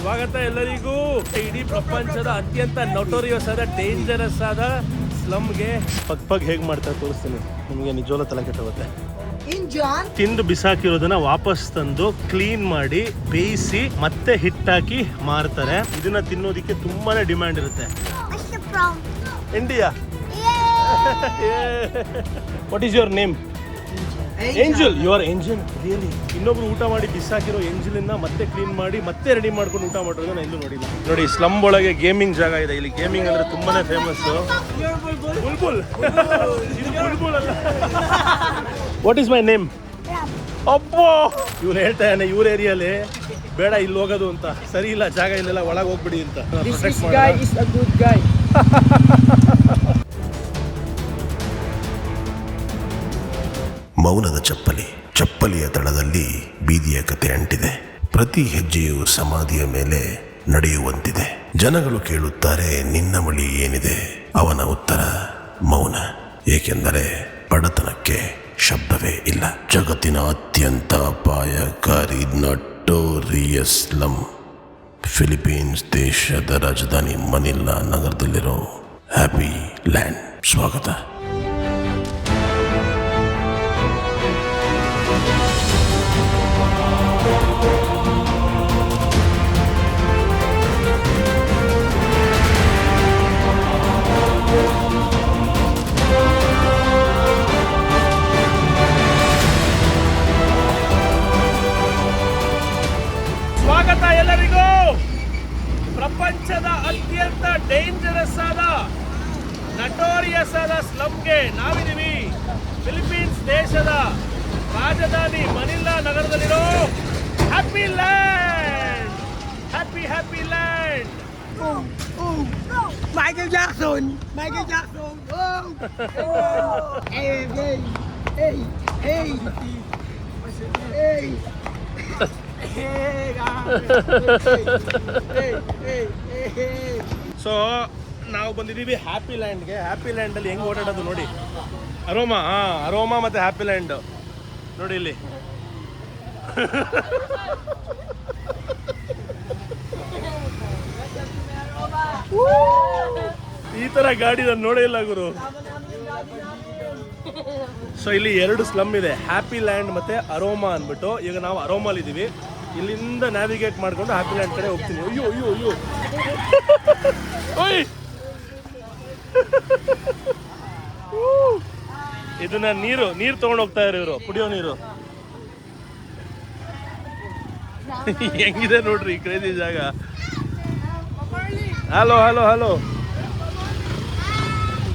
ಸ್ವಾಗತ ಎಲ್ಲರಿಗೂ ಇಡೀ ಪ್ರಪಂಚದ ಅತ್ಯಂತ ನೊಟೋರಿಯಸ್ ಆದ ಡೇಂಜರಸ್ ಆದ ಸ್ಲಮ್ಗೆ ಪಗ್ ಹೇಗೆ ಮಾಡ್ತಾರೆ ತೋರಿಸ್ತೀನಿ ನಿಮಗೆ. ನಿಜವಾಗ್ಲೂ ತಲೆ ಕೆಟ್ಟೋಗುತ್ತೆ. ತಿಂದು ಬಿಸಾಕಿರೋದನ್ನ ವಾಪಸ್ ತಂದು ಕ್ಲೀನ್ ಮಾಡಿ ಬೇಯಿಸಿ ಮತ್ತೆ ಹಿಟ್ಟಾಕಿ ಮಾರ್ತಾರೆ. ಇದನ್ನ ತಿನ್ನೋದಿಕ್ಕೆ ತುಂಬಾನೇ ಡಿಮ್ಯಾಂಡ್ ಇರುತ್ತೆ. India. What is your name? Angel. You are Angel really? ಇನ್ನೊಬ್ರು ಊಟ ಮಾಡಿ ಬಿಸಾಕಿರೋ ಏಂಜಲಿನ ಮತ್ತೆ ಕ್ಲೀನ್ ಮಾಡಿ ಮತ್ತೆ ರೆಡಿ ಮಾಡ್ಕೊಂಡು ಊಟ ಮಾಡೋದು ನಾನು ಎಲ್ಲೂ ನೋಡಿಲ್ಲ. ನೋಡಿ, ಸ್ಲಮ್ ಒಳಗೆ ಗೇಮಿಂಗ್ ಜಾಗ ಇದೆ. ಇಲ್ಲಿ ಗೇಮಿಂಗ್ ಅಂದ್ರೆ ತುಂಬಾನೇ ಫೇಮಸ್. ಬುಲ್ಬುಲ್. ಇದು ಬುಲ್ಬುಲ್ ಅಲ್ಲ. What is my name? ಅಪ್ಪೋ, ಇವ್ರು ಹೇಳ್ತಾ ಇದ್ದಾನೆ ಇವ್ರ ಏರಿಯಾಲಿ ಬೇಡ ಇಲ್ಲಿ ಹೋಗೋದು ಅಂತ. ಸರಿ ಇಲ್ಲ, ಜಾಗ ಇಲ್ಲೆಲ್ಲ, ಒಳಗೆ ಹೋಗ್ಬಿಡಿ ಅಂತ. ಮೌನದ ಚಪ್ಪಲಿ. ಚಪ್ಪಲಿಯ ತಳದಲ್ಲಿ ಬೀದಿಯ ಕತೆ ಅಂಟಿದೆ. ಪ್ರತಿ ಹೆಜ್ಜೆಯು ಸಮಾಧಿಯ ಮೇಲೆ ನಡೆಯುವಂತಿದೆ. ಜನಗಳು ಕೇಳುತ್ತಾರೆ, ನಿನ್ನ ಬಳಿ ಏನಿದೆ? ಅವನ ಉತ್ತರ ಮೌನ. ಏಕೆಂದರೆ ಬಡತನಕ್ಕೆ ಶಬ್ದವೇ ಇಲ್ಲ. ಜಗತ್ತಿನ ಅತ್ಯಂತ ಅಪಾಯಕಾರಿ ನಟೋರಿಯಸ್ ಸ್ಲಮ್ ಫಿಲಿಪೀನ್ಸ್ ದೇಶದ ರಾಜಧಾನಿ ಮನಿಲಾ ನಗರದಲ್ಲಿರೋ ಹ್ಯಾಪಿ ಲ್ಯಾಂಡ್. ಸ್ವಾಗತ. ಸ್ವಾಗತ ಎಲ್ಲರಿಗೂ. ಪ್ರಪಂಚದ ಅತ್ಯಂತ ಡೇಂಜರಸ್ ಆದ ನಟೋರಿಯಸ್ ಆದ ಸ್ಲಮ್ಗೆ ನಾವಿದ್ದೀವಿ. ಫಿಲಿಪೀನ್ಸ್ ದೇಶದ ರಾಜಧಾನಿ ಮನಿಲಾ ನಗರದಲ್ಲಿರೋ happy land. Happy land. Michael Jackson. Oh. Hey. So ನಾವು ಬಂದಿದ್ದೀವಿ ಹ್ಯಾಪಿ ಲ್ಯಾಂಡ್ಗೆ. ಹ್ಯಾಪಿ ಲ್ಯಾಂಡಲ್ಲಿ ಹೆಂಗೆ ಓಡಾಡೋದು ನೋಡಿ. ಅರೋಮಾ ಮತ್ತು ಹ್ಯಾಪಿ ಲ್ಯಾಂಡ್ ನೋಡಿ ಇಲ್ಲಿ. ಈ ಥರ ಗಾಡಿ ನಾನು ನೋಡೇ ಇಲ್ಲ ಗುರು. ಸೊ ಇಲ್ಲಿ 2 ಸ್ಲಮ್ ಇದೆ, ಹ್ಯಾಪಿ ಲ್ಯಾಂಡ್ ಮತ್ತು ಅರೋಮಾ ಅಂದ್ಬಿಟ್ಟು. ಈಗ ನಾವು ಅರೋಮಾಲ್ ಇದ್ದೀವಿ. ಇಲ್ಲಿಂದ ನ್ಯಾವಿಗೇಟ್ ಮಾಡ್ಕೊಂಡು ಹ್ಯಾಪಿ ಲ್ಯಾಂಡ್ ಕಡೆ ಹೋಗ್ತೀನಿ. ಅಯ್ಯೋ ಓಯ್, ಇದನ್ನ ನೀರು ತಗೊಂಡು ಹೋಗ್ತಾ ಇರೋ ಇವರು, ಕುಡಿಯೋ ನೀರು. ಹೆಂಗಿದೆ ನೋಡ್ರಿ ಕ್ರೇಜಿ ಜಾಗ. Hello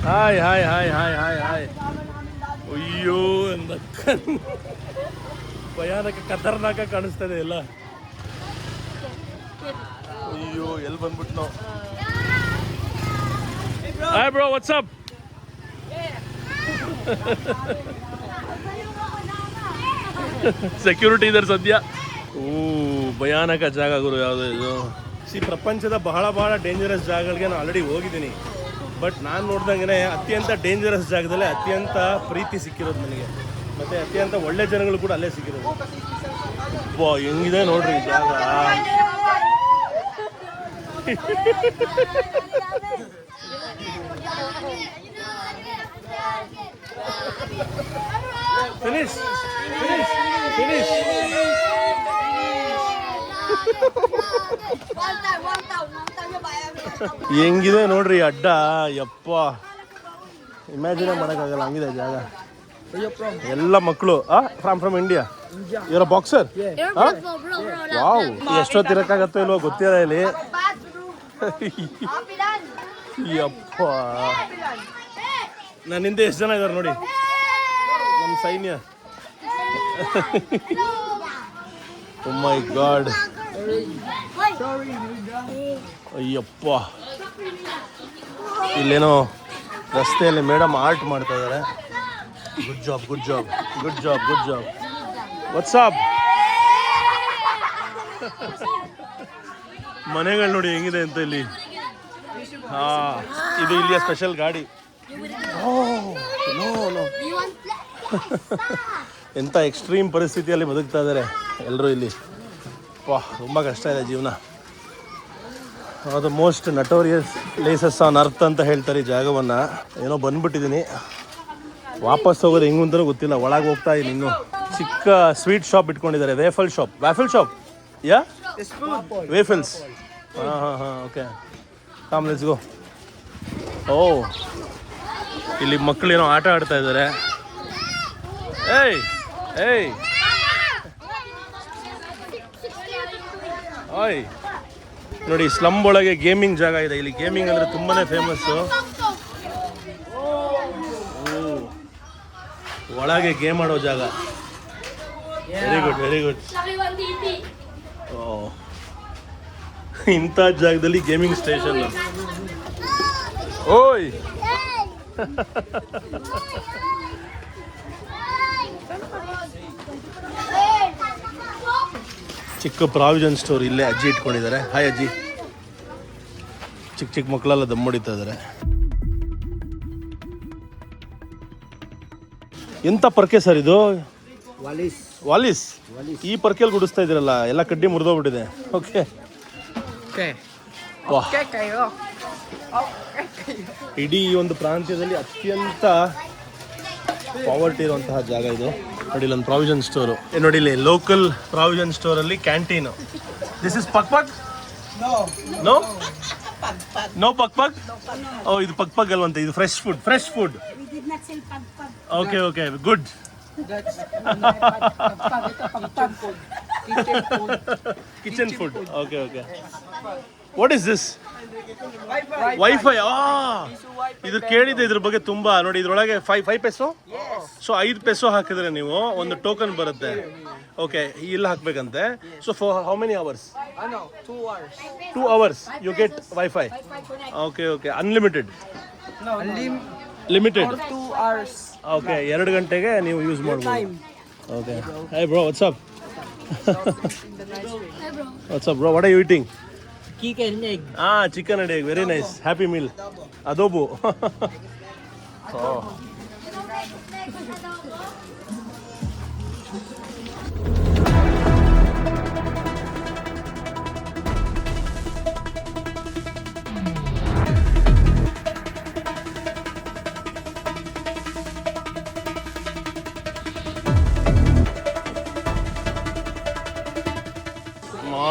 hi. ಅಯ್ಯೋ, ಭಯಾನಕ ಖತರ್ನಾಕ ಕಾಣಿಸ್ತದೆ ಎಲ್ಲ. ಅಯ್ಯೋ, ಎಲ್ಲಿ ಬಂದ್ಬಿಟ್ಟು ನಾವು. Hi bro, WhatsApp? ಸೆಕ್ಯೂರಿಟಿ ಇದ್ದಾರೆ ಸದ್ಯ. ಭಯಾನಕ ಜಾಗ ಗುರು. ಯಾವುದು ಇದು? ಪ್ರಪಂಚದ ಬಹಳ ಡೇಂಜರಸ್ ಜಾಗಗಳಿಗೆ ನಾನು ಆಲ್ರೆಡಿ ಹೋಗಿದ್ದೀನಿ. ಬಟ್ ನಾನು ನೋಡ್ದಂಗೆ ಅತ್ಯಂತ ಡೇಂಜರಸ್ ಜಾಗದಲ್ಲೇ ಅತ್ಯಂತ ಪ್ರೀತಿ ಸಿಕ್ಕಿರೋದು ನನಗೆ. ಮತ್ತು ಅತ್ಯಂತ ಒಳ್ಳೆ ಜನಗಳು ಕೂಡ ಅಲ್ಲೇ ಸಿಕ್ಕಿರೋದು. ಹೆಂಗಿದೆ ನೋಡ್ರಿ ಈ ಜಾಗ. ಫಿನಿಶ್. ಹೆಂಗಿದೆ ನೋಡ್ರಿ ಅಡ್ಡ. ಯಪ್ಪ, ಇಮ್ಯಾಜಿನ್ ಮಾಡೋಕ್ಕಾಗಲ್ಲ, ಹಂಗಿದೆ ಜಾಗ. ಎಲ್ಲ ಮಕ್ಕಳು ಫ್ರಮ್ ಇಂಡಿಯಾ. ಇವರ ಬಾಕ್ಸರ್. ವಾವ್, ಎಷ್ಟೊತ್ತಿರಕ್ಕಾಗತ್ತೋ ಇಲ್ವೋ ಗೊತ್ತಿಲ್ಲ ಇಲ್ಲಿ. ಯಪ್ಪ, ನನ್ನ ಹಿಂದೆ ಎಷ್ಟು ಜನ ಇದ್ದಾರೆ ನೋಡಿ, ನಮ್ಮ ಸೈನ್ಯ. ಓ ಮೈ ಗಾಡ್. ಅಯ್ಯಪ್ಪ, ಇಲ್ಲೇನೋ ರಸ್ತೆಯಲ್ಲಿ ಮೇಡಮ್ ಆರ್ಟ್ ಮಾಡ್ತಾ ಇದ್ದಾರೆ. Good job. ವಾಟ್ಸಪ್? ಮನೆಗಳು ನೋಡಿ ಹೆಂಗಿದೆ ಅಂತ ಇಲ್ಲಿ. ಇದು ಇಲ್ಲಿಯ ಸ್ಪೆಷಲ್ ಗಾಡಿ. ಎಂಥ ಎಕ್ಸ್ಟ್ರೀಮ್ ಪರಿಸ್ಥಿತಿಯಲ್ಲಿ ಬದುಕ್ತಾ ಇದ್ದಾರೆ ಎಲ್ಲರೂ ಇಲ್ಲಿ. ತುಂಬ ಕಷ್ಟ ಇದೆ ಜೀವನ. ಅದು most notorious places on earth ಅಂತ ಹೇಳ್ತಾರೆ ಈ ಜಾಗವನ್ನು. ಏನೋ ಬಂದ್ಬಿಟ್ಟಿದ್ದೀನಿ, ವಾಪಸ್ ಹೋಗೋದು ಹೆಂಗು ಅಂತಲೂ ಗೊತ್ತಿಲ್ಲ. ಒಳಗೆ ಹೋಗ್ತಾ ಇದ್ದೀನಿ. ಇನ್ನು ಚಿಕ್ಕ ಸ್ವೀಟ್ ಶಾಪ್ ಇಟ್ಕೊಂಡಿದ್ದಾರೆ, ವ್ಯಾಫಲ್ ಶಾಪ್ ಯಾ ವೇಫಲ್ಸ್. ಹಾಂ ಓಕೆ, ಕಾಮ್ ಲೆಟ್ಸ್ ಗೋ. ಓ, ಇಲ್ಲಿ ಮಕ್ಕಳು ಏನೋ ಆಟ ಆಡ್ತಾ ಇದ್ದಾರೆ. ಏಯ್ ಓಯ್ ನೋಡಿ, ಸ್ಲಮ್ ಒಳಗೆ ಗೇಮಿಂಗ್ ಜಾಗ ಇದೆ. ಇಲ್ಲಿ ಗೇಮಿಂಗ್ ಅಂದರೆ ತುಂಬಾ ಫೇಮಸ್ಸು. ಒಳಗೆ ಗೇಮ್ ಆಡೋ ಜಾಗ. Very good. ಓ, ಇಂಥ ಜಾಗದಲ್ಲಿ ಗೇಮಿಂಗ್ ಸ್ಟೇಷನ್. ಓಯ್ ಚಿಕ್ಕ ಪ್ರಾವಿಷನ್ ಸ್ಟೋರ್ ಇಲ್ಲೇ ಅಜ್ಜಿ ಇಟ್ಕೊಂಡಿದ್ದಾರೆ. ಹಾಯ್ ಅಜ್ಜಿ. ಚಿಕ್ಕ ಮಕ್ಕಳೆಲ್ಲ ದಮ್ ಹೊಡಿತಾ ಇದ್ದಾರೆ. ಎಂಥ ಪರ್ಕೆ ಸರ್ ಇದು? ವಾಲಿಸ್. ಈ ಪರ್ಕೆಯಲ್ಲಿ ಗುಡಿಸ್ತಾ ಇದ್ದೀರಲ್ಲ, ಎಲ್ಲ ಕಡ್ಡಿ ಮುರಿದೋಗ್ಬಿಟ್ಟಿದೆ. ಓಕೆ, ಇಡೀ ಒಂದು ಪ್ರಾಂತ್ಯದಲ್ಲಿ ಅತ್ಯಂತ ಪಾವರ್ಟಿ ಇರುವಂತಹ ಜಾಗ ಇದು. ನೋಡಿ, ಇಲ್ಲೊಂದು ಪ್ರಾವಿಷನ್ ಸ್ಟೋರು. ನೋಡಿ, ಇಲ್ಲಿ ಲೋಕಲ್ ಪ್ರಾವಿಷನ್ ಸ್ಟೋರಲ್ಲಿ ಕ್ಯಾಂಟೀನು. ದಿಸ್ ಇಸ್ ಪಕ್ ನೋ ಪಕ್. ಓ, ಇದು ಪಕ್ ಅಲ್ವಂತೆ, ಇದು fresh food. Okay good. Kitchen food. Okay. What is this? Wifi. ಇದು ಕೇಳಿದೆ, ಇದ್ರ ಬಗ್ಗೆ ತುಂಬಾ. ನೋಡಿ, ಇದ್ರೊಳಗೆ 5 ಪೆಸೋ. ಸೊ 5 ಪೆಸೋ ಹಾಕಿದ್ರೆ ನೀವು ಒಂದು ಟೋಕನ್ ಬರುತ್ತೆ. ಓಕೆ, ಇಲ್ಲಿ ಹಾಕ್ಬೇಕಂತೆ. So for how many hours? 2 hours you get wifi. Okay, unlimited? Limited. 2 hours. Okay, 2 ಗಂಟೆಗೆ ನೀವು ಯೂಸ್ ಮಾಡ್ಬೋದು. Okay. Hey bro, what's up bro? What are you eating? Chicken egg. Chicken and egg. Very nice. Happy meal. Adobo.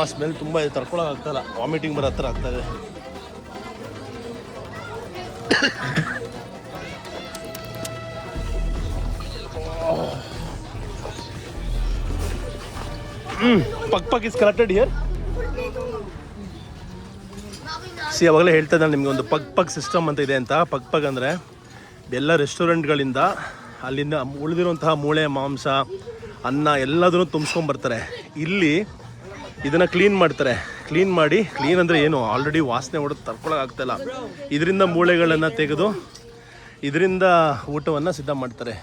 Smell ತುಂಬ ಇದೆ, ತಡ್ಕೊಳಕ್ಕೆ ಆಗ್ತಾಯಿಲ್ಲ. Vomiting ಬರೋ ಹತ್ರ ಆಗ್ತಾಯಿದೆ. ಪಕ್ is collected here. ಅವಾಗಲೇ ಹೇಳ್ತಾ ಇದ್ದಾನೆ ನಿಮಗೆ, ಒಂದು ಪಕ್ ಸಿಸ್ಟಮ್ ಅಂತ ಇದೆ ಅಂತ. ಪಕ್ ಅಂದರೆ ಎಲ್ಲ ರೆಸ್ಟೋರೆಂಟ್ಗಳಿಂದ ಅಲ್ಲಿಂದ ಉಳಿದಿರುವಂತಹ ಮೂಳೆ, ಮಾಂಸ, ಅನ್ನ ಎಲ್ಲದನ್ನು ತುಂಬಿಸ್ಕೊಂಬರ್ತಾರೆ. ಇಲ್ಲಿ ಇದನ್ನು ಕ್ಲೀನ್ ಮಾಡ್ತಾರೆ. ಕ್ಲೀನ್ ಅಂದರೆ ಏನು, ಆಲ್ರೆಡಿ ವಾಸನೆ ಹೊಡೆದು ತರ್ಕೊಳಕ್ಕೆ ಆಗ್ತಾಯಿಲ್ಲ. ಇದರಿಂದ ಮೂಳೆಗಳನ್ನು ತೆಗೆದು ಇದರಿಂದ ಊಟವನ್ನು ಸಿದ್ಧ ಮಾಡ್ತಾರೆ.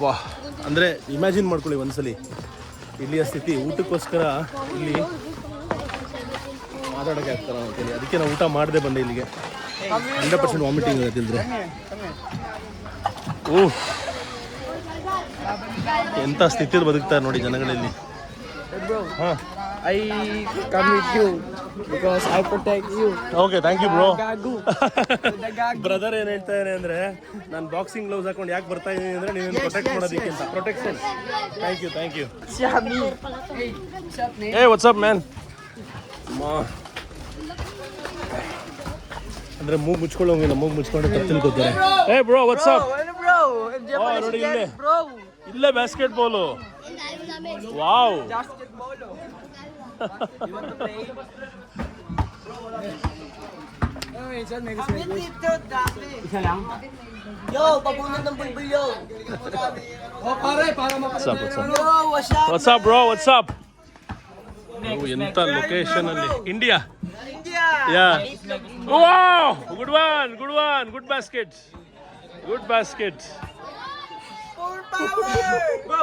ವಾಹ್, ಅಂದರೆ ಇಮ್ಯಾಜಿನ್ ಮಾಡ್ಕೊಳ್ಳಿ ಒಂದ್ಸಲಿ ಇಲ್ಲಿಯ ಸ್ಥಿತಿ. ಊಟಕ್ಕೋಸ್ಕರ ಇಲ್ಲಿ ಮಾತಾಡೋಕ್ಕೆ ಆಗ್ತಾರ ಅಂತೇಳಿ, ಅದಕ್ಕೆ ನಾವು ಊಟ ಮಾಡದೆ ಬಂದೆ ಇಲ್ಲಿಗೆ. 100% ವಾಮಿಟಿಂಗ್ ಆಗುತ್ತೆ ತಿಂದರೆ. ಎಂಥ ಸ್ಥಿತಿಯಲ್ಲಿ ಬದುಕ್ತಾರೆ ನೋಡಿ ಜನಗಳಲ್ಲಿ. Bro, I come with you because I protect you. Okay, thank you bro. Gagu. Brother ಏನು ಹೇಳ್ತಾರೆ ಅಂದರೆ, ನಾನು ಬಾಕ್ಸಿಂಗ್ ಗ್ಲೌಸ್ ಹಾಕೊಂಡು ಯಾಕೆ ಬರ್ತಾ ಇದ್ದೀನಿ ಅಂದರೆ ನೀನು ಪ್ರೊಟೆಕ್ಟ್ ಮಾಡೋದಕ್ಕೆ ಅಂತ. Protection. Thank you. Shami. Hey, what's up, man? ಅಂದರೆ ಮೂಗು ಮುಚ್ಕೊಳ್ಳೋಂಗಿಲ್ಲ, ಮೂಗು ಮುಚ್ಕೊಂಡು ತಪ್ಪು ತಿಳ್ಕೊತಾರೆ. Hey bro, what's up? ನೋಡಿ ಇಲ್ಲೇ basketball. Wow. Yo, papunod ng bulbulyo. Oh, pare, para What's up, bro? What's up? ಎಂತ ಲೊಕೇಶನ್ ಅಲ್ಲಿ? India. Yeah. Wow, good one. Good basket. Full power. Bro,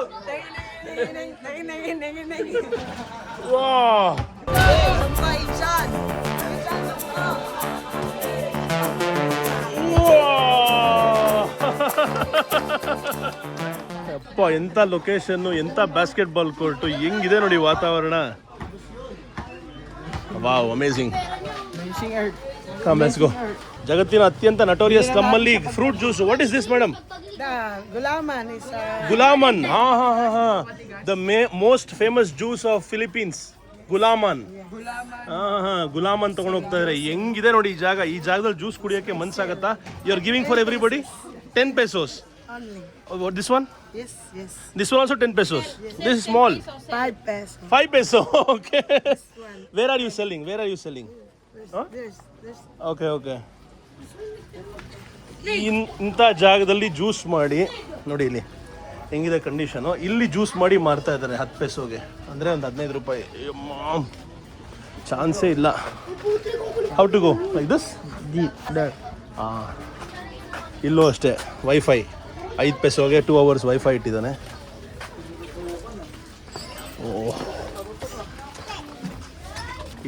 Wow. ಅಪ್ಪ, ಎಂಥ location, ಎಂಥ basket ball court, ಹೆಂಗಿದೆ ನೋಡಿ ವಾತಾವರಣ. Wow, amazing. Amazing Earth. Come let's go. ಜಗತ್ತಿನ ಅತ್ಯಂತ ನಟೋರಿಯಸ್ ಸ್ಲಮ್ ಅಲ್ಲಿ fruit juice. What is this madam? The Gulaman is ಗುಲಾಮನ್. ಹಾ. The most famous juice of Philippines, ಗುಲಾಮನ್. ಗುಲಾಮನ್ ತಗೊಂಡು ಹೋಗ್ತಾ ಇದ್ದಾರೆ. ಹೆಂಗಿದೆ ನೋಡಿ ಈ ಜಾಗ. ಈ ಜಾಗದಲ್ಲಿ ಜ್ಯೂಸ್ ಕುಡಿಯೋಕ್ಕೆ ಮನ್ಸಾಗತ್ತಾ? You are giving for everybody 10 pesos. only. This one? Yes. This one also 10 pesos. This is small. 5 pesos. 5 peso. Okay. Where are you selling? Huh? There's Okay. ಇಂಥ ಜಾಗದಲ್ಲಿ ಜ್ಯೂಸ್ ಮಾಡಿ ನೋಡಿ ಇಲ್ಲಿ ಹೆಂಗಿದೆ ಕಂಡೀಷನು. ಇಲ್ಲಿ ಜ್ಯೂಸ್ ಮಾಡಿ ಮಾರ್ತಾ ಇದ್ದಾರೆ 10 ಪೈಸೋಗೆ, ಅಂದರೆ ಒಂದು 15 ರೂಪಾಯಿ. ಚಾನ್ಸೇ ಇಲ್ಲ. How to go like this? there. ಇಲ್ಲೂ ಅಷ್ಟೇ ವೈಫೈ 5 ಪೈಸೋಗೆ 2 hours ವೈಫೈ ಇಟ್ಟಿದ್ದಾನೆ.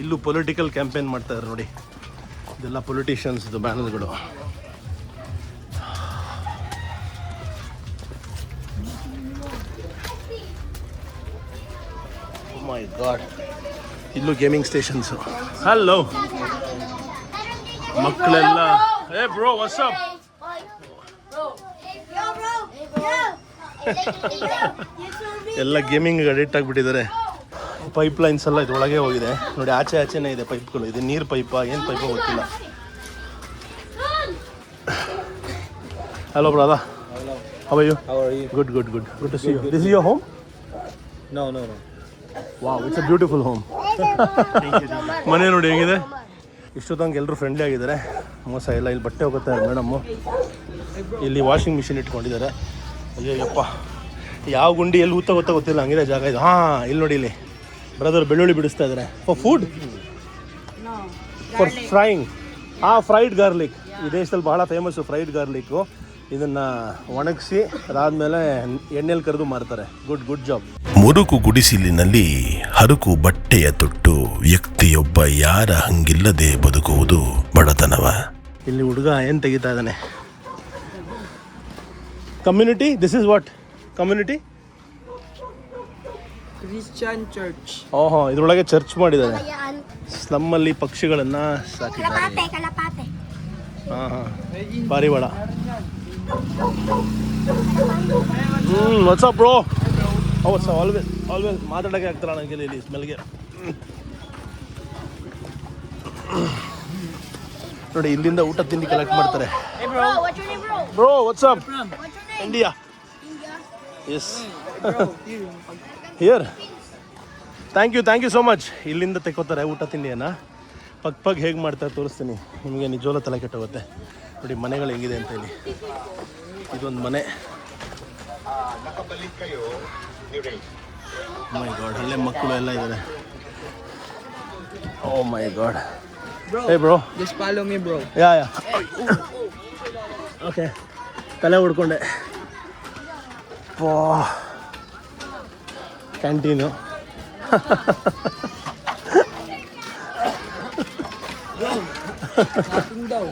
ಇಲ್ಲೂ ಪೊಲಿಟಿಕಲ್ ಕ್ಯಾಂಪೇನ್ ಮಾಡ್ತಾ ಇದ್ದಾರೆ ನೋಡಿ. ಇದೆಲ್ಲ ಪೊಲಿಟಿಷಿಯನ್ಸ್ದು ಬ್ಯಾನರ್ಗಳು. ಮೈ ಗಾಡ್. ಇಲ್ಲೂ ಗೇಮಿಂಗ್ ಸ್ಟೇಷನ್ಸು. ಹಲೋ ಮಕ್ಕಳೆಲ್ಲ. ಏ ಬ್ರೋ, ವಾಟ್ಸ್ ಅಪ್? ಎಲ್ಲ ಗೇಮಿಂಗ್ ಅಡಿಕ್ಟ್ ಆಗಿಬಿಟ್ಟಿದ್ದಾರೆ. ಪೈಪ್ ಲೈನ್ಸ್ ಎಲ್ಲ ಇದ್ರೊಳಗೆ ಹೋಗಿದೆ ನೋಡಿ. ಆಚೆನೇ ಇದೆ ಪೈಪ್ಗಳು. ಇದು ನೀರು ಪೈಪಾ ಏನು ಪೈಪೋ ಗೊತ್ತಿಲ್ಲ. Hello brother. How are you? Good. Good to see you. This is your home? No. Wow, it's a beautiful home. ಮನೆ ನೋಡಿ ಹೇಗಿದೆ. ಇಷ್ಟೊತ್ತಂಗೆ ಎಲ್ಲರೂ ಫ್ರೆಂಡ್ಲಿ ಆಗಿದ್ದಾರೆ. ಮೋಸ ಇಲ್ಲ. ಇಲ್ಲಿ ಬಟ್ಟೆ ಹೋಗುತ್ತಾರೆ ಮೇಡಮ್ಮು. ಇಲ್ಲಿ ವಾಷಿಂಗ್ ಮಿಷಿನ್ ಇಟ್ಕೊಂಡಿದ್ದಾರೆ. ಅಯ್ಯಪ್ಪ, ಯಾವ ಗುಂಡಿ ಎಲ್ಲಿ ಊತ ಗೊತ್ತಿಲ್ಲ, ಹಂಗಿದೆ ಜಾಗ ಇದು. ಇಲ್ಲಿ ನೋಡಿ, ಇಲ್ಲಿ ಬ್ರದರ್ ಬೆಳ್ಳುಳ್ಳಿ ಬಿಡಿಸ್ತಾ ಇದ್ದಾರೆ. For food? For frying. Fried garlic. ಈ ದೇಶದಲ್ಲಿ ಬಹಳ ಫೇಮಸ್ಸು ಫ್ರೈಡ್ ಗಾರ್ಲಿಕ್ಕು. ಇದನ್ನು ಒಣಗಿಸಿ ಅದಾದಮೇಲೆ ಎಣ್ಣೆಲಿ ಕರೆದು ಮಾರ್ತಾರೆ. Good job. ಮುರುಕು ಗುಡಿಸಿಲಿನಲ್ಲಿ ಹರುಕು ಬಟ್ಟೆಯ ತೊಟ್ಟು ವ್ಯಕ್ತಿಯೊಬ್ಬ ಯಾರ ಹಂಗಿಲ್ಲದೆ ಬದುಕುವುದು ಬಡತನವ. ಇಲ್ಲಿ ಹುಡುಗ ಏನು ತೆಗಿತಾ ಇದ್ದಾನೆ? Community. This is what community? Christian church. ಇದ್ರೊಳಗೆ ಚರ್ಚ್ ಮಾಡಿದ್ದಾರೆ. ಸ್ಲಮ್ಮಲ್ಲಿ ಪಕ್ಷಿಗಳನ್ನು ಸಾಕಿದ್ದಾರೆ. Kalapate. ಪಾರಿವಾಳ. WhatsApp bro? ಹೌದು ಸರ್. ಆಲ್ವೇಸ್ ಮಾತಾಡೋಕ್ಕೆ ಆಗ್ತಾರ ನನಗೆ ಇಲ್ಲಿ ಸ್ಮೆಲ್ಗೆ. ನೋಡಿ, ಇಲ್ಲಿಂದ ಊಟ ತಿಂಡಿ ಕಲೆಕ್ಟ್ ಮಾಡ್ತಾರೆ. Bro, what's your name, bro? Bro, what's up? What's your name? India. India. Yes. Here. Thank you so much. ಇಲ್ಲಿಂದ ತೆಕ್ಕೋತಾರೆ ಊಟ ತಿಂಡಿಯನ್ನು. ಪಗ್ ಹೇಗೆ ಮಾಡ್ತಾರೆ ತೋರಿಸ್ತೀನಿ ನಿಮಗೆ. ನಿಜವಲ್ಲ ತಲೆ ಕೆಟ್ಟೋಗುತ್ತೆ ನೋಡಿ ಮನೆಗಳು ಹೆಂಗಿದೆ ಅಂತ. ಇಲ್ಲಿ ಇದೊಂದು ಮನೆ. ಮೈ ಗಾಡ್, ಅಲ್ಲೇ ಮಕ್ಕಳು ಎಲ್ಲ ಇದ್ದಾರೆ. Oh my god. Hey bro, Just follow me, bro. Yeah okay. ತಲೆ ಹೊಡ್ಕೊಂಡೆ. ಕ್ಯಾಂಟೀನು. Nothing daw.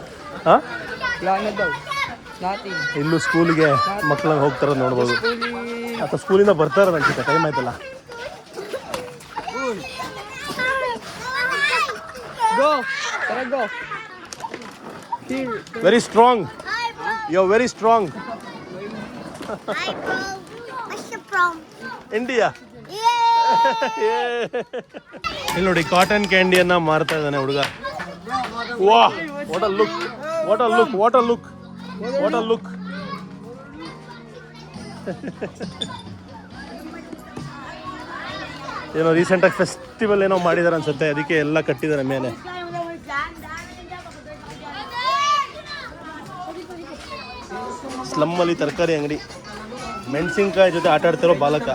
ಹಾಂ, Wala na daw. Nothing. ಇಲ್ಲೂ ಸ್ಕೂಲಿಗೆ ಮಕ್ಕಳನ್ನ ಹೋಗ್ತಾರೆ ನೋಡ್ಬೋದು. ಅಥವಾ ಸ್ಕೂಲಿಂದ ಬರ್ತಾರೆ ಅನ್ಸುತ್ತೆ. ಟೈಮ್ ಆಯ್ತಲ್ಲ. Go. Tara, go. Here. Very strong. You are very strong. Hi, bro. What's your from? India. Yeah. ಇಲ್ಲಿ ನೋಡಿ ಕಾಟನ್ ಕ್ಯಾಂಡಿಯನ್ನ ಮಾರ್ತಾ ಇದ್ದಾನೆ ಹುಡುಗ. ವಾ, ವಾಟ್ ಅ ಲುಕ್. ಏನೋ ರೀಸೆಂಟಾಗಿ ಫೆಸ್ಟಿವಲ್ ಏನೋ ಮಾಡಿದಾರೆ ಅನ್ಸುತ್ತೆ, ಅದಕ್ಕೆ ಎಲ್ಲ ಕಟ್ಟಿದ್ದಾರೆ ಮೇಲೆ. ಸ್ಲಮ್ಮಲ್ಲಿ ತರಕಾರಿ ಅಂಗಡಿ. ಮೆಣಸಿನ್ಕಾಯಿ ಜೊತೆ ಆಟ ಆಡ್ತಿರೋ ಬಾಲಕ.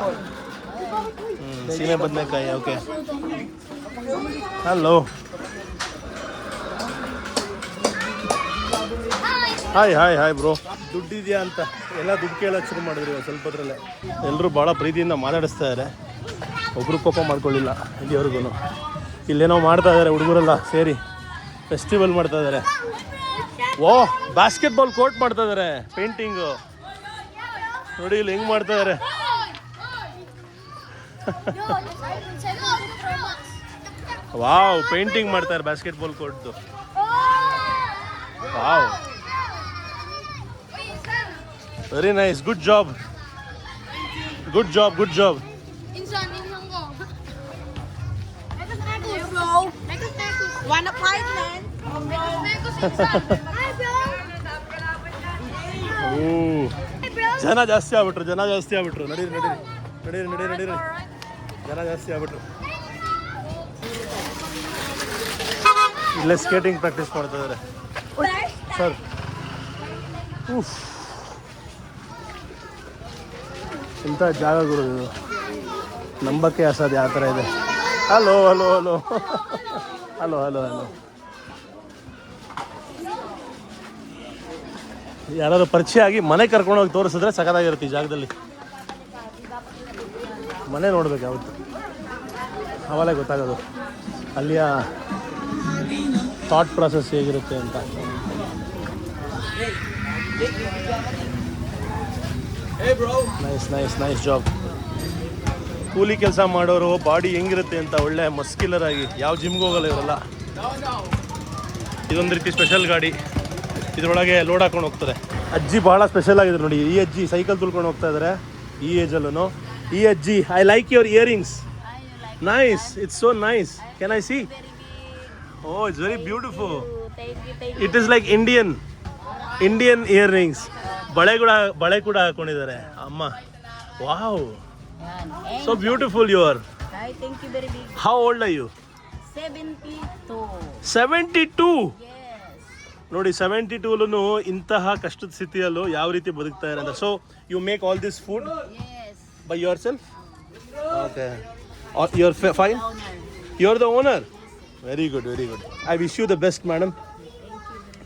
ಸೀಮೆ ಬದನೆಕಾಯಿ. ಓಕೆ. ಹಲೋ. Hi bro. ದುಡ್ಡಿದೆಯಾ ಅಂತ ಎಲ್ಲ ದುಡ್ಡು ಕೇಳೋಕೆ ಶುರು ಮಾಡಿದ್ರಿ ಸ್ವಲ್ಪದ್ರಲ್ಲೇ. ಎಲ್ಲರೂ ಭಾಳ ಪ್ರೀತಿಯಿಂದ ಮಾತಾಡಿಸ್ತಾ ಇದ್ದಾರೆ. ಒಬ್ರು ಕೋಪ ಮಾಡ್ಕೊಳ್ಳಿಲ್ಲ ಇಲ್ಲಿವರೆಗೂ. ಇಲ್ಲೇನೋ ಮಾಡ್ತಾ ಇದ್ದಾರೆ ಹುಡುಗರೆಲ್ಲ ಸೇರಿ, ಫೆಸ್ಟಿವಲ್ ಮಾಡ್ತಾ ಇದ್ದಾರೆ. ಬಾಸ್ಕೆಟ್ಬಾಲ್ ಕೋರ್ಟ್ ಮಾಡ್ತಾ ಇದ್ದಾರೆ. ಪೇಂಟಿಂಗು ನೋಡಿ ಇಲ್ಲಿ ಹೆಂಗೆ ಮಾಡ್ತಾ ಇದ್ದಾರೆ. ವಾವ್, ಪೇಂಟಿಂಗ್ ಮಾಡ್ತಾರೆ ಬಾಸ್ಕೆಟ್ಬಾಲ್ ಕೋರ್ಟ್ದು. Wow, very nice, good job, good job, good job. Wanna fight, man? Hi, bro. ಜನ ಜಾಸ್ತಿ ಆಗ್ಬಿಟ್ರು, ಜನ ಜಾಸ್ತಿ ಆಗ್ಬಿಟ್ರು. ನಡೀರಿ ನಡೀರಿ ನಡೀರಿ ನಡೀರಿ ನಡೀರಿ, ಜನ ಜಾಸ್ತಿ ಆಗ್ಬಿಟ್ರು. ಇಲ್ಲೇ ಸ್ಕೇಟಿಂಗ್ ಪ್ರಾಕ್ಟೀಸ್ ಮಾಡ್ತಾ ಇದ್ದಾರೆ ಸರ್. ಇಂಥ ಜಾಗಗಳು ಇದು, ನಂಬಕ್ಕೆ ಅಸಾಧ್ಯ ಯಾವ ಥರ ಇದೆ. Hello hello hello hello hello hello. ಯಾರಾದ್ರು ಪರಿಚಯ ಆಗಿ ಮನೆ ಕರ್ಕೊಂಡೋಗಿ ತೋರಿಸಿದ್ರೆ ಸಖತ್ತಾಗಿರುತ್ತೆ ಈ ಜಾಗದಲ್ಲಿ. ಮನೆ ನೋಡ್ಬೇಕು ಯಾವತ್ತು, ಅವಾಗಲೇ ಗೊತ್ತಾಗೋದು ಅಲ್ಲಿಯ ಥಾಟ್ ಪ್ರಾಸೆಸ್ ಹೇಗಿರುತ್ತೆ ಅಂತ. Nice nice nice job. ಕೂಲಿ ಕೆಲಸ ಮಾಡೋರು ಬಾಡಿ ಹೆಂಗಿರುತ್ತೆ ಅಂತ ಒಳ್ಳೆ ಮಸ್ಕ್ಯುಲರ್ ಆಗಿ, ಯಾವ ಜಿಮ್ಗೆ ಹೋಗಲ್ಲ ಇವರೆಲ್ಲ. ಇದೊಂದು ರೀತಿ ಸ್ಪೆಷಲ್ ಗಾಡಿ, ಇದರೊಳಗೆ ಲೋಡ್ ಹಾಕೊಂಡು ಹೋಗ್ತಾರೆ. ಅಜ್ಜಿ ಭಾಳ ಸ್ಪೆಷಲ್ ಆಗಿದೆ ನೋಡಿ. ಈ ಅಜ್ಜಿ ಸೈಕಲ್ ತುಳ್ಕೊಂಡು ಹೋಗ್ತಾ ಇದ್ದಾರೆ ಈ ಏಜಲ್ಲೂ. ಈ ಅಜ್ಜಿ, I like your earrings, nice, it's so nice. Can I see? Oh, it's very beautiful. It is like Indian earrings. ಬಳೆ ಕೂಡ ಹಾಕೊಂಡಿದ್ದಾರೆ ಅಮ್ಮ. Wow, so beautiful you are. Hi, thank you very big. How old are you? 72. 72. Yes. ನೋಡಿ 72ಲೂ ಇಂತಹ ಕಷ್ಟದ ಸ್ಥಿತಿಯಲ್ಲೂ ಯಾವ ರೀತಿ ಬದುಕ್ತಾ ಇದ್ದಾರೆ. So you make all this food Yes. By yourself? Okay, your fine, you are the owner. Very good, very good. I wish you the best madam.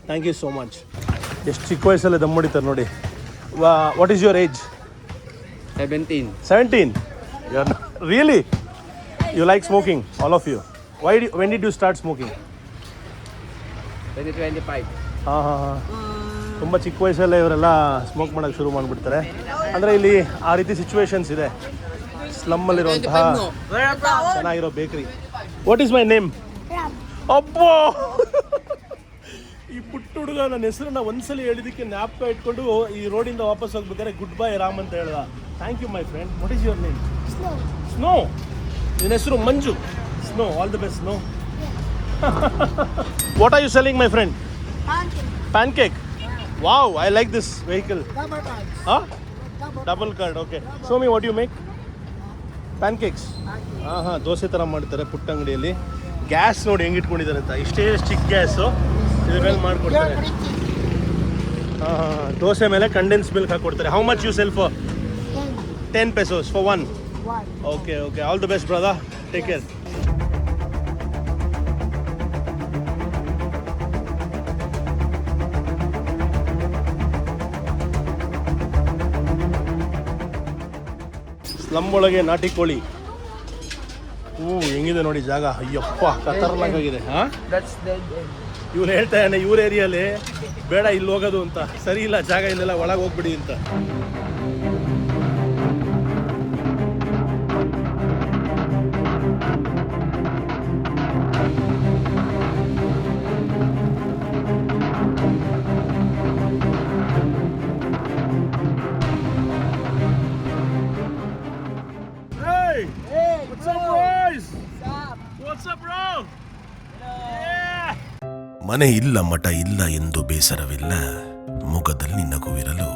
Thank you so much. ಎಷ್ಟು ಚಿಕ್ಕ ವಯಸ್ಸಲ್ಲೇ ದಮ್ ಹೊಡಿತಾರೆ ನೋಡಿ. What is your age? 17. 17. You're not, really? You like smoking, all of you? When did you start smoking? 2025. ತುಂಬ ಚಿಕ್ಕ ವಯಸ್ಸಲ್ಲೇ ಇವರೆಲ್ಲ smoke ಮಾಡೋಕ್ಕೆ ಶುರು ಮಾಡಿಬಿಡ್ತಾರೆ. ಅಂದರೆ ಇಲ್ಲಿ ಆ ರೀತಿ ಸಿಚುವೇಶನ್ಸ್ ಇದೆ ಸ್ಲಮ್ಮಲ್ಲಿರುವಂತಹ ಚೆನ್ನಾಗಿರೋ bakery. What is my name? ಅಬ್ಬೋ, ಈ ಪುಟ್ಟ ಹುಡುಗ ನನ್ನ ಹೆಸರನ್ನ ಒಂದ್ಸಲಿ ಹೇಳಿದ್ದಕ್ಕೆ ಜ್ಞಾಪಕ ಇಟ್ಕೊಂಡು ಈ ರೋಡಿಂದ ವಾಪಸ್ ಹೋಗ್ಬೇಕಾದ್ರೆ ಗುಡ್ ಬೈ ರಾಮ್ ಅಂತ ಹೇಳ್ದ. Thank you my friend. What is your name? Snow. Snow. ನಿನ್ನ ಹೆಸರು Manju. Snow, all the best snow. What are you selling my friend? Pancake. Wow, I like this vehicle. Double cards. Huh? Double card, okay. Show me what you make. Pancakes. Dosa ಥರ ಮಾಡ್ತಾರೆ ಪುಟ್ಟ ಅಂಗಡಿಯಲ್ಲಿ. Gas ನೋಡಿ ಹೆಂಗೆ ಇಟ್ಕೊಂಡಿದ್ದಾರೆ ಅಂತ. ಇಷ್ಟೇ ಚಿಕ್ಕ ಗ್ಯಾಸು ಇದ್ರ ಮೇಲೆ ಮಾಡಿಕೊಡ್ತಾರೆ. ದೋಸೆ ಮೇಲೆ ಕಂಡೆನ್ಸ್ ಮಿಲ್ಕ್ ಹಾಕ್ಕೊಡ್ತಾರೆ. How much you sell for? 10 pesos for one. Okay, okay. All the best, brother. Take care. Slum ಒಳಗೆ ನಾಟಿ ಕೋಳಿ. ಹೆಂಗಿದೆ ನೋಡಿ ಜಾಗ. ಅಯ್ಯಪ್ಪ, ಖತರ್ನಾಕಾಗಿದೆ. That's dead end. ಇವ್ರು ಹೇಳ್ತಾ ಇದ್ದಾನೆ ಇವ್ರ ಏರಿಯಲ್ಲಿ ಬೇಡ ಇಲ್ಲಿ ಹೋಗೋದು ಅಂತ. ಸರಿ ಇಲ್ಲ ಜಾಗ, ಇಲ್ಲೆಲ್ಲ ಒಳಗೆ ಹೋಗ್ಬಿಡಿ ಅಂತ. What's up, boys? What's up, bro? Yeah. ಮನೆ ಇಲ್ಲ, ಮಠ ಇಲ್ಲ ಎಂದು ಬೇಸರವಿಲ್ಲ, ಮುಖದಲ್ಲಿ ನಗುವಿರಲು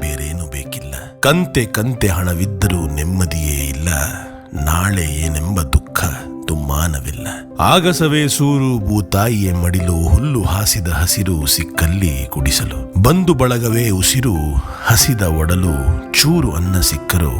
ಬೇರೇನು ಬೇಕಿಲ್ಲ. ಕಂತೆ ಕಂತೆ ಹಣವಿದ್ದರೂ ನೆಮ್ಮದಿಯೇ ಇಲ್ಲ, ನಾಳೆ ಏನೆಂಬ ದುಃಖ ದುಮ್ಮಾನವಿಲ್ಲ. ಆಗಸವೇ ಸೂರು ಭೂತಾಯಿಯೇ ಮಡಿಲು, ಹುಲ್ಲು ಹಾಸಿದ ಹಸಿರು ಸಿಕ್ಕಲ್ಲಿ ಕುಡಿಸಲು. ಬಂಧು ಬಳಗವೇ ಉಸಿರು, ಹಸಿದ ಒಡಲು, ಚೂರು ಅನ್ನ ಸಿಕ್ಕರು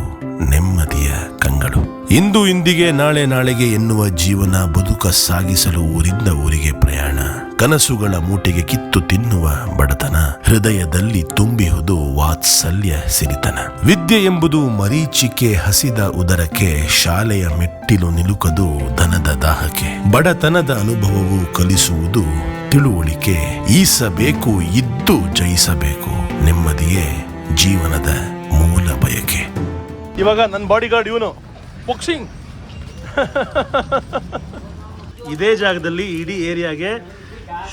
ನೆಮ್ಮದಿಯ ಕಂಗಳು. ಇಂದು ಇಂದಿಗೆ, ನಾಳೆ ನಾಳೆಗೆ ಎನ್ನುವ ಜೀವನ, ಬದುಕ ಸಾಗಿಸಲು ಊರಿಂದ ಊರಿಗೆ ಪ್ರಯಾಣ. ಕನಸುಗಳ ಮೂಟೆಗೆ ಕಿತ್ತು ತಿನ್ನುವ ಬಡತನ, ಹೃದಯದಲ್ಲಿ ತುಂಬಿಹುದು ವಾತ್ಸಲ್ಯ ಸಿರಿತನ. ವಿದ್ಯೆ ಎಂಬುದು ಮರೀಚಿಕೆ ಹಸಿದ ಉದರಕ್ಕೆ, ಶಾಲೆಯ ಮೆಟ್ಟಿಲು ನಿಲುಕದು ಧನದ ದಾಹಕ್ಕೆ. ಬಡತನದ ಅನುಭವವು ಕಲಿಸುವುದು ತಿಳುವಳಿಕೆ, ಈಸಬೇಕು ಇದ್ದು ಜಯಿಸಬೇಕು, ನೆಮ್ಮದಿಯೇ ಜೀವನದ ಮೂಲ ಬಯಕೆ. ಇವಾಗ ನನ್ನ ಬಾಡಿ ಗಾರ್ಡ್ ಇವನು ಬಾಕ್ಸಿಂಗ್. ಇದೇ ಜಾಗದಲ್ಲಿ ಇಡೀ ಏರಿಯಾಗೆ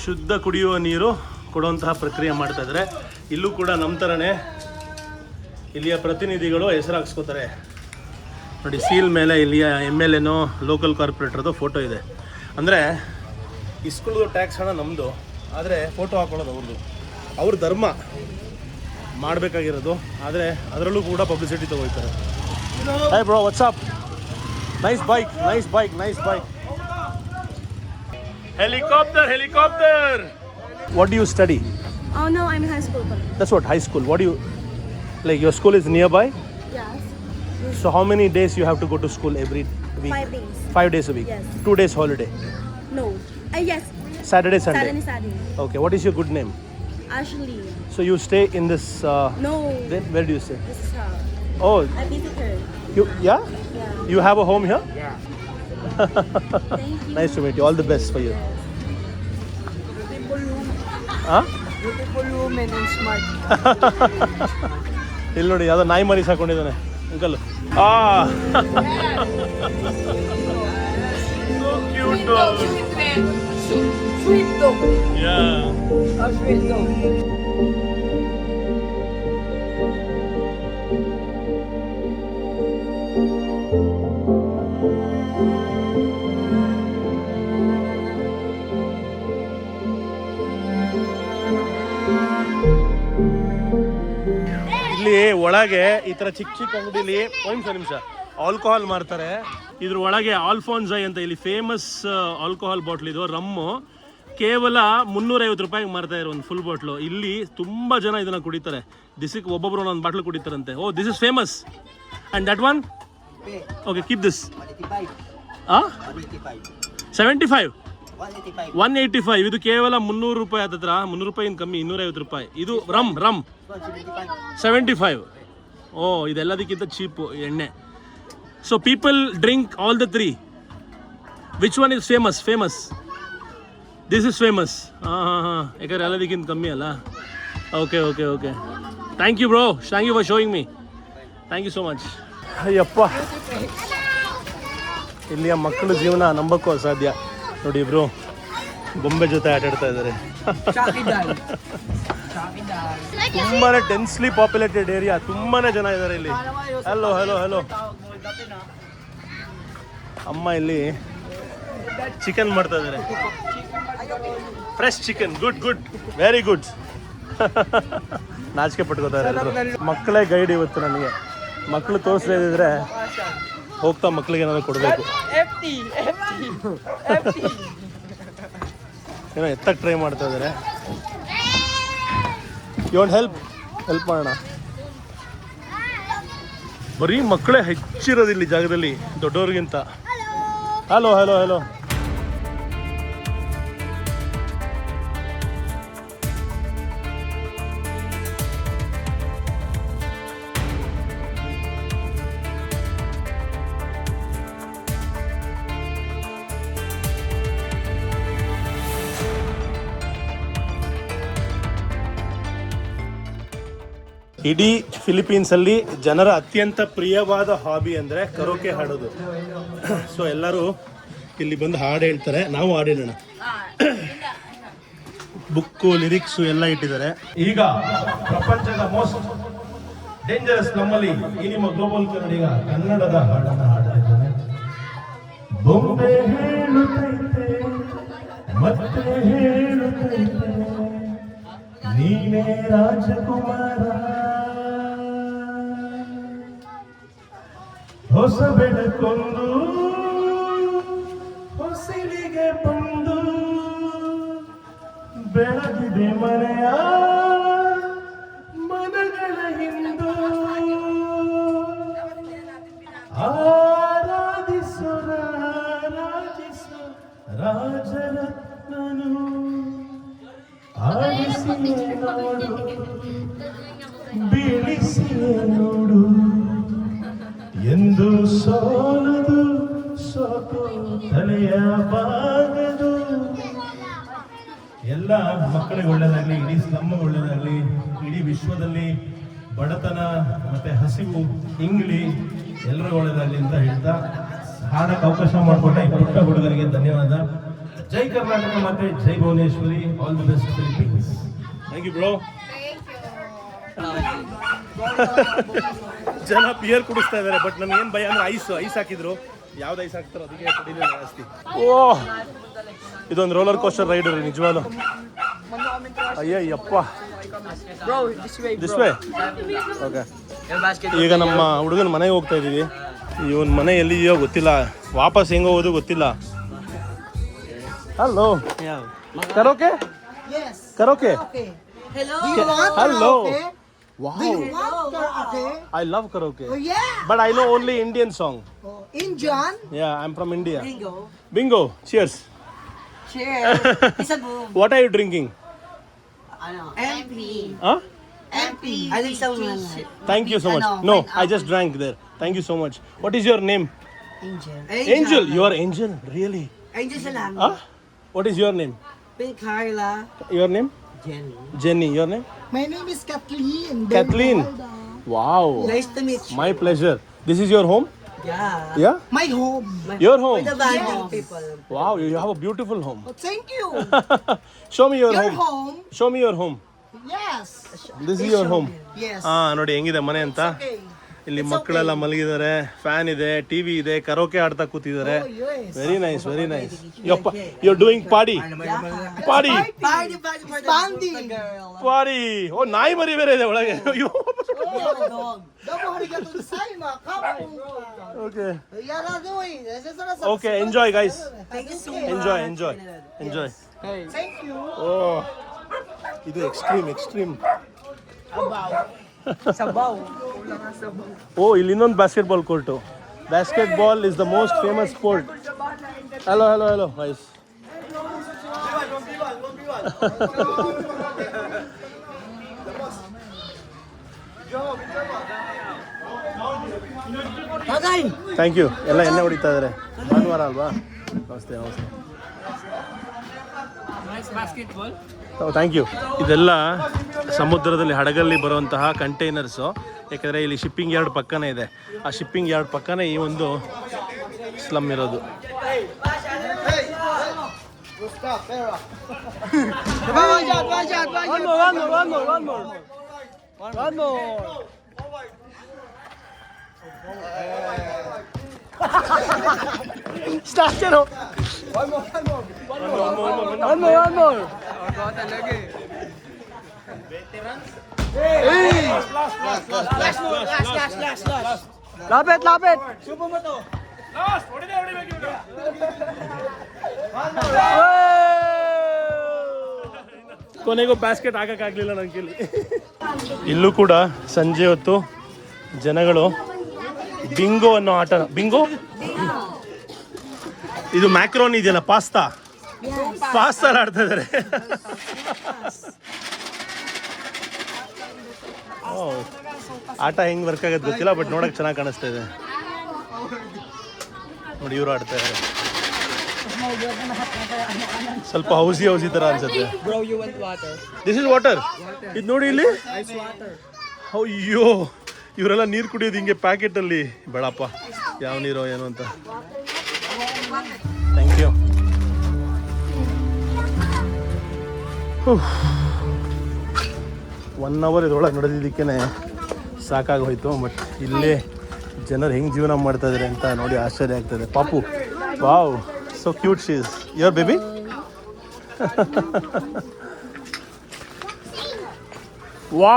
ಶುದ್ಧ ಕುಡಿಯುವ ನೀರು ಕೊಡುವಂತಹ ಪ್ರಕ್ರಿಯೆ ಮಾಡ್ತಾ ಇದ್ದಾರೆ. ಇಲ್ಲೂ ಕೂಡ ನಮ್ಮ ಥರನೇ ಇಲ್ಲಿಯ ಪ್ರತಿನಿಧಿಗಳು ಹೆಸರು ಹಾಕ್ಸ್ಕೋತಾರೆ ನೋಡಿ. ಸೀಲ್ ಮೇಲೆ ಇಲ್ಲಿಯ MLAನೋ ಲೋಕಲ್ ಕಾರ್ಪೊರೇಟರ್ದು ಫೋಟೋ ಇದೆ. ಅಂದರೆ ಇಸ್ಕೂಲ್ದು ಟ್ಯಾಕ್ಸ್ ಹಣ ನಮ್ಮದು, ಆದರೆ ಫೋಟೋ ಹಾಕೊಳ್ಳೋದು ಅವ್ರದ್ದು. ಅವ್ರ ಧರ್ಮ ಮಾಡಬೇಕಾಗಿರೋದು, ಆದರೆ ಅದರಲ್ಲೂ ಕೂಡ ಪಬ್ಲಿಸಿಟಿ ತೊಗೊಳ್ತಾರೆ. Hi bro, WhatsApp? Nice bike, nice bike, nice bike. Helicopter. What do you study? Oh no, I'm in high school. That's what, high school. What do you, like your school is nearby? Yes. So how many days you have to go to school every week? 5 days. 5 days a week? Yes. 2 days holiday? No. Yes. Saturday, Sunday? Saturday. Okay, what is your good name? Ashley. So you stay in this, No. then where do you stay? This is her. Oh, I visit her. you, yeah? Yeah. You have a home here? Thank you. Nice to meet you. All the best for you. Huh? Beautiful woman and smart. ಇಲ್ಲಿ ನೋಡಿ ಯಾವುದೋ ನಾಯಿ ಮರಿ ಸಾಕೊಂಡಿದ್ದಾನೆ uncle. Sweet dog. A sweet dog. ಇಲ್ಲಿ ಒಳಗೆ ಈ ಥರ ಚಿಕ್ಕ ಚಿಕ್ಕ ಅಂಗಡಿಲಿ ಒಂದು ನಿಮಿಷ ಆಲ್ಕೋಹಾಲ್ ಮಾರ್ತಾರೆ. ಇದ್ರ ಒಳಗೆ ಆಲ್ಫೋನ್ಸೈ ಅಂತ ಇಲ್ಲಿ ಫೇಮಸ್ ಆಲ್ಕೋಹಾಲ್ ಬಾಟ್ಲ್ ಇದು ರಮ್ಮು ಕೇವಲ 350 ರೂಪಾಯಿಗೆ ಮಾರ್ತಾ ಇರೋ ಒಂದು ಫುಲ್ ಬಾಟ್ಲು. ಇಲ್ಲಿ ತುಂಬ ಜನ ಇದನ್ನು ಕುಡಿತಾರೆ. ದಿಸಕ್ಕೆ ಒಬ್ಬೊಬ್ಬರು ಒಂದು ಬಾಟ್ಲು ಕುಡಿತಾರಂತೆ. Oh, this is famous. And that one? Okay, keep this. 75? 185. ಇದು ಕೇವಲ 300 ರೂಪಾಯಿ ಹತ್ರ. 300 ರೂಪಾಯಿನ ಕಮ್ಮಿ, 250 ರೂಪಾಯಿ. ಇದು ರಮ್ 75. ಓ, ಇದೆಲ್ಲದಕ್ಕಿಂತ ಚೀಪು ಎಣ್ಣೆ. So people drink all the 3. Which one is famous? This is famous. ಹಾಂ, ಯಾಕಂದ್ರೆ ಎಲ್ಲದಕ್ಕಿಂತ ಕಮ್ಮಿ ಅಲ್ಲ. Okay. Thank you bro, thank you for showing me. Thank you so much. Ayyappa, ಇಲ್ಲಿಯ ಮಕ್ಕಳ ಜೀವನ ನಂಬಕ್ಕೂ ಅಸಾಧ್ಯ. ನೋಡಿ ಇಬ್ರು ಗೊಂಬೆ ಜೊತೆ ಆಟಾಡ್ತಾ ಇದ್ದಾರೆ. ತುಂಬಾ ಡೆನ್ಸ್ಲಿ ಪಾಪ್ಯುಲೇಟೆಡ್ ಏರಿಯಾ, ತುಂಬಾ ಜನ ಇದ್ದಾರೆ ಇಲ್ಲಿ. ಹಲೋ. ಅಮ್ಮ ಇಲ್ಲಿ ಚಿಕನ್ ಮಾಡ್ತಾ ಇದ್ದಾರೆ. Fresh chicken. Good, very good. ನಾಚಿಕೆ ಪಟ್ಕೋತಾರೆ ಎಲ್ಲರೂ. ಮಕ್ಕಳೇ ಗೈಡ್ ಇವತ್ತು ನನಗೆ. ಮಕ್ಕಳು ತೋರಿಸದೇ ಇದ್ರೆ ಹೋಗ್ತಾ ಮಕ್ಕಳಿಗೆ ಏನಾದ್ರು ಕೊಡಬೇಕು. ಏನೋ ಎತ್ತಕ್ಕೆ ಟ್ರೈ ಮಾಡ್ತಾ ಇದ್ದಾರೆ. ಯು ವಾಂಟ್ ಹೆಲ್ಪ್ ಮಾಡೋಣ. ಬರೀ ಮಕ್ಕಳೇ ಹೆಚ್ಚಿರೋದಿಲ್ಲ ಜಾಗದಲ್ಲಿ ದೊಡ್ಡವ್ರಿಗಿಂತ. ಹಲೋ. ಇಡೀ ಫಿಲಿಪೀನ್ಸಲ್ಲಿ ಜನರ ಅತ್ಯಂತ ಪ್ರಿಯವಾದ ಹಾಬಿ ಅಂದರೆ ಕರೋಕೆ ಹಾಡೋದು. ಸೊ ಎಲ್ಲರೂ ಇಲ್ಲಿ ಬಂದು ಹಾಡು ಹೇಳ್ತಾರೆ. ನಾವು ಹಾಡು ಹೇಳೋಣ. ಬುಕ್ಕು, ಲಿರಿಕ್ಸು ಎಲ್ಲ ಇಟ್ಟಿದ್ದಾರೆ. ಈಗ ಪ್ರಪಂಚದ ಮೋಸ್ಟ್ ಡೇಂಜರಸ್ ನಮ್ಮಲ್ಲಿ ಈ ನಿಮ್ಮ ಗ್ಲೋಬಲ್ ಕನ್ನಡಿಗ ಕನ್ನಡದ ಹಾಡನ್ನು ಹಾಡಲಿದ್ದಾನೆ. ಬೊಂಬೆ ಹೇಳುತ್ತೈತೆ ಮತ್ತೆ ಹೇಳುತ್ತೈತೆ ನೀನೇ ರಾಜಕುಮಾರ, ಹೊಸ ಬೆಳಕೊಂದು ಹೊಸಿಲಿಗೆ ಬಂದು ಬೆಳಗಿದೆ ಮನೆಯ ಮನಗಳ ಹಿಂದು. ಆರಾಧಿಸು ರಾಜರತ್ನನು, ಆಡಿಸಿಯೇ ನೋಡು ಬೀಳಿಸಿಯೇ ನೋಡು, ಎಂದು ಸೋಲದು ಸೋತು ತಲೆಯ ಬಾಗದು. ಎಲ್ಲ ಮಕ್ಕಳಿಗೆ ಒಳ್ಳೆಯದಾಗಲಿ, ಇಡೀ ಸ್ಲಮ್ಗೆ ಒಳ್ಳೆಯದಾಗಲಿ, ಇಡೀ ವಿಶ್ವದಲ್ಲಿ ಬಡತನ ಮತ್ತೆ ಹಸಿವು ಇಂಗ್ಲಿ ಎಲ್ಲರಿಗೂ ಒಳ್ಳೆಯದಾಗಲಿ ಅಂತ ಹೇಳ್ತಾ ಹಾಡಕ್ಕೆ ಅವಕಾಶ ಮಾಡಿಕೊಟ್ಟ ಈ ಪುಟ್ಟ ಹುಡುಗರಿಗೆ ಧನ್ಯವಾದ. ಜೈ ಕರ್ನಾಟಕ ಮತ್ತೆ ಜೈ Bhuvaneshwari. All the best Philippines. Thank you bro. ಜನ ಬಿಯರ್ ಕುಡಿಸ್ತಾ ಇದ್ದಾರೆ, ಬಟ್ ನನ್ಗೇನು ಭಯ ಅಂದ್ರೆ ಐಸ್ ಹಾಕಿದ್ರು. ಯಾವ್ದು ಐಸ್ ಹಾಕ್ತಾರೋ ಅದಕ್ಕೆ ಕುಡಿಲಿಲ್ಲ ಜಾಸ್ತಿ. ಓ, ಇದೊಂದು ರೋಲರ್ ಕೋಸ್ಟರ್ ರೈಡ್ ರೀ ನಿಜವಾಗ್ಲು. Ayyappa. Bro, this way, this bro. Way. Okay, Your basket. ಈಗ ನಮ್ಮ ಹುಡುಗನ ಮನೆಗೆ ಹೋಗ್ತಾ ಇದೀವಿ. ಇವನ್ ಮನೆ ಎಲ್ಲಿದೆಯೋ ಗೊತ್ತಿಲ್ಲ, ವಾಪಸ್ ಹೆಂಗ್ ಹೋಗೋದು ಗೊತ್ತಿಲ್ಲ. Hello, karaoke? Yes. Karaoke? Okay. Hello. Do you want Hello. karaoke? Wow, Do you want karaoke? I love karaoke. Oh yeah. But I know only Indian song. Oh, Indian. Yeah, I'm from India. Bingo. Bingo, cheers. Cheers. Isa boom. What are you drinking? Ano? MP. Huh? MP. I think so. Thank you so much. No, I just drank there. Thank you so much. What is your name? Angel. Angel. You are Angel? Really? Angel Salam. Huh? What is your name? Pink Carla. Your name? Jenny. Jenny. Your name? My name is Kathleen. Kathleen. Wow. Nice to meet you. My pleasure. This is your home? Yeah. Yeah? My home. Your home? The Bandung people. Wow, you have a beautiful home. Oh, thank you. Show me your Your home. home. Show me your home. Yes. This is your home. Yes. ನೋಡಿ ಹೆಂಗಿದೆ ಮನೆ ಅಂತ. Okay. ಇಲ್ಲಿ ಮಕ್ಕಳೆಲ್ಲ ಮಲಗಿದ್ದಾರೆ, fan ಇದೆ, TV ಇದೆ, karaoke ಆಡ್ತಾ ಕೂತಿದ್ದಾರೆ. Oh, yes. Very nice, very nice. ಯಪ್ಪ, you are doing party. Party. Party, party, party. Banding. ಪಾರಿ. ಓ, ನಾಯಿ ಮರಿ ಬೇರೆ ಇದೆ ಒಳಗೆ. ಅಯ್ಯೋ. Damo arigato gozaimasu. Kapo. Okay. Yara doy. Okay, enjoy guys. Thank you so enjoy, enjoy, enjoy. Thank you. Oh, ಇದು ಎಕ್ಸ್ಟ್ರೀಮ್. Sabaw. ಓ, ಇಲ್ಲಿ ಇನ್ನೊಂದು basketball court. Basketball is the most famous sport. Hello guys. Thank you. ಎಲ್ಲ ಎಣ್ಣೆ ಹೊಡಿತಾ ಇದ್ದಾರೆ. ಭಾನುವಾರ ಅಲ್ವಾ? ನಮಸ್ತೆ. Basketball. Thank you. ಇದೆಲ್ಲ ಸಮುದ್ರದಲ್ಲಿ ಹಡಗಲ್ಲಿ ಬರುವಂತಹ ಕಂಟೈನರ್ಸು. ಯಾಕೆಂದರೆ ಇಲ್ಲಿ ಶಿಪ್ಪಿಂಗ್ ಯಾರ್ಡ್ ಪಕ್ಕನೇ ಇದೆ. ಆ ಶಿಪ್ಪಿಂಗ್ ಯಾರ್ಡ್ ಪಕ್ಕನೇ ಈ ಒಂದು ಸ್ಲಮ್ ಇರೋದು. One more. Start it. One more. Last. Lapit. Subo mo to. Last. ಕೊನೆಗೂ ಬ್ಯಾಸ್ಕೆಟ್ ಹಾಕಕ್ಕಾಗಲಿಲ್ಲ ನನ್ನ ಕೈಲಿ. ಇಲ್ಲೂ ಕೂಡ ಸಂಜೆ ಹೊತ್ತು ಜನಗಳು ಬಿಂಗೋ ಅನ್ನೋ ಆಟ. ಬಿಂಗೋ, ಇದು ಮ್ಯಾಕ್ರೋನ್ ಇದೆಯಲ್ಲ, ಪಾಸ್ತಾ ಆಡ್ತಾ ಇದ್ದಾರೆ. ಆಟ ಹೆಂಗ್ ವರ್ಕ್ ಆಗೋದು ಗೊತ್ತಿಲ್ಲ, ಬಟ್ ನೋಡಕ್ ಚೆನ್ನಾಗಿ ಕಾಣಿಸ್ತಾ ಇದೆ. ನೋಡಿ, ಇವರು ಆಡ್ತಾ ಇದ್ದಾರೆ. ಸ್ವಲ್ಪ ಹೌಸಿ ತರ ಅನ್ಸುತ್ತೆ. Bro, you want water? This is water. ಇದು ನೋಡಿ ಇಲ್ಲಿ. Ice water. ಅಯ್ಯೋ, ಇವರೆಲ್ಲ ನೀರು ಕುಡಿಯೋದು ಹಿಂಗೆ ಪ್ಯಾಕೆಟಲ್ಲಿ. ಬೇಡಪ್ಪ, ಯಾವ ನೀರೋ ಏನು ಅಂತ. Thank you. 1 hour ಇದ್ರೊಳಗೆ ನಡೆದಿದ್ದಕ್ಕೇ ಸಾಕಾಗೋಯ್ತು. ಬಟ್ ಇಲ್ಲೇ ಜನರು ಹೆಂಗೆ ಜೀವನ ಮಾಡ್ತಾ ಇದ್ದಾರೆ ಅಂತ ನೋಡಿ ಆಶ್ಚರ್ಯ ಆಗ್ತದೆ. ಪಾಪು, wow, so cute she is. Your baby? ವಾ,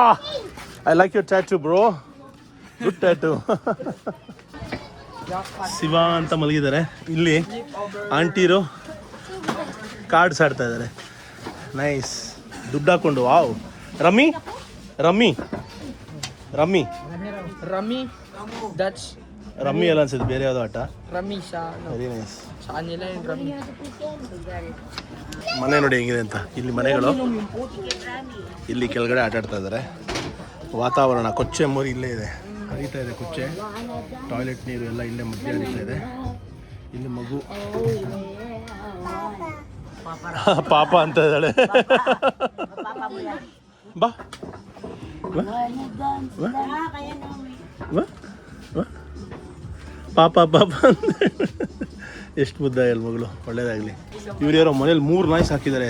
I like your tattoo bro. Good tattoo. Shiva ಅಂತ ಮಲಗಿದ್ದಾರೆ. ಇಲ್ಲಿ ಆಂಟಿರು ಕಾರ್ಡ್ಸ್ ಆಡ್ತಾ ಇದ್ದಾರೆ. ನೈಸ್. ದುಡ್ಡು ಹಾಕೊಂಡು. ವಾವ್. ರಮ್ಮಿ. Dutch. ರಮ್ಮಿ ಎಲ್ಲ ಅನ್ಸುತ್ತೆ, ಬೇರೆ ಯಾವುದೋ ಆಟ. Rami sa very nice. Saan nila yung Rami? ಮನೆ ನೋಡಿ ಹೆಂಗಿದೆ ಅಂತ. ಇಲ್ಲಿ ಮನೆಗಳು, ಇಲ್ಲಿ ಕೆಳಗಡೆ ಆಟ ಆಡ್ತಾ ಇದ್ದಾರೆ. ವಾತಾವರಣ ಕೊಚ್ಚೆ ಮೋರಿ ಇಲ್ಲೇ ಇದೆ, ಹರಿತಾ ಇದೆ ಕೊಚ್ಚೆ. ಟಾಯ್ಲೆಟ್ ನೀರು ಎಲ್ಲ ಇಲ್ಲೇ ಮಧ್ಯೆ ಹರಿತಾ ಇದೆ. ಇಲ್ಲಿ ಮಗು ಪಾಪ ಅಂತ ಇದ್ದಾಳೆ. ಬಾ ಪಾಪ ಅಂತ ಎಷ್ಟು ಮುದ್ದ ಎಲ್ ಮಗಳು, ಒಳ್ಳೇದಾಗಲಿ. ಇವ್ರು ಯಾರೋ ಮನೇಲಿ 3 ನಾಯಿ ಸಾಕಿದ್ದಾರೆ.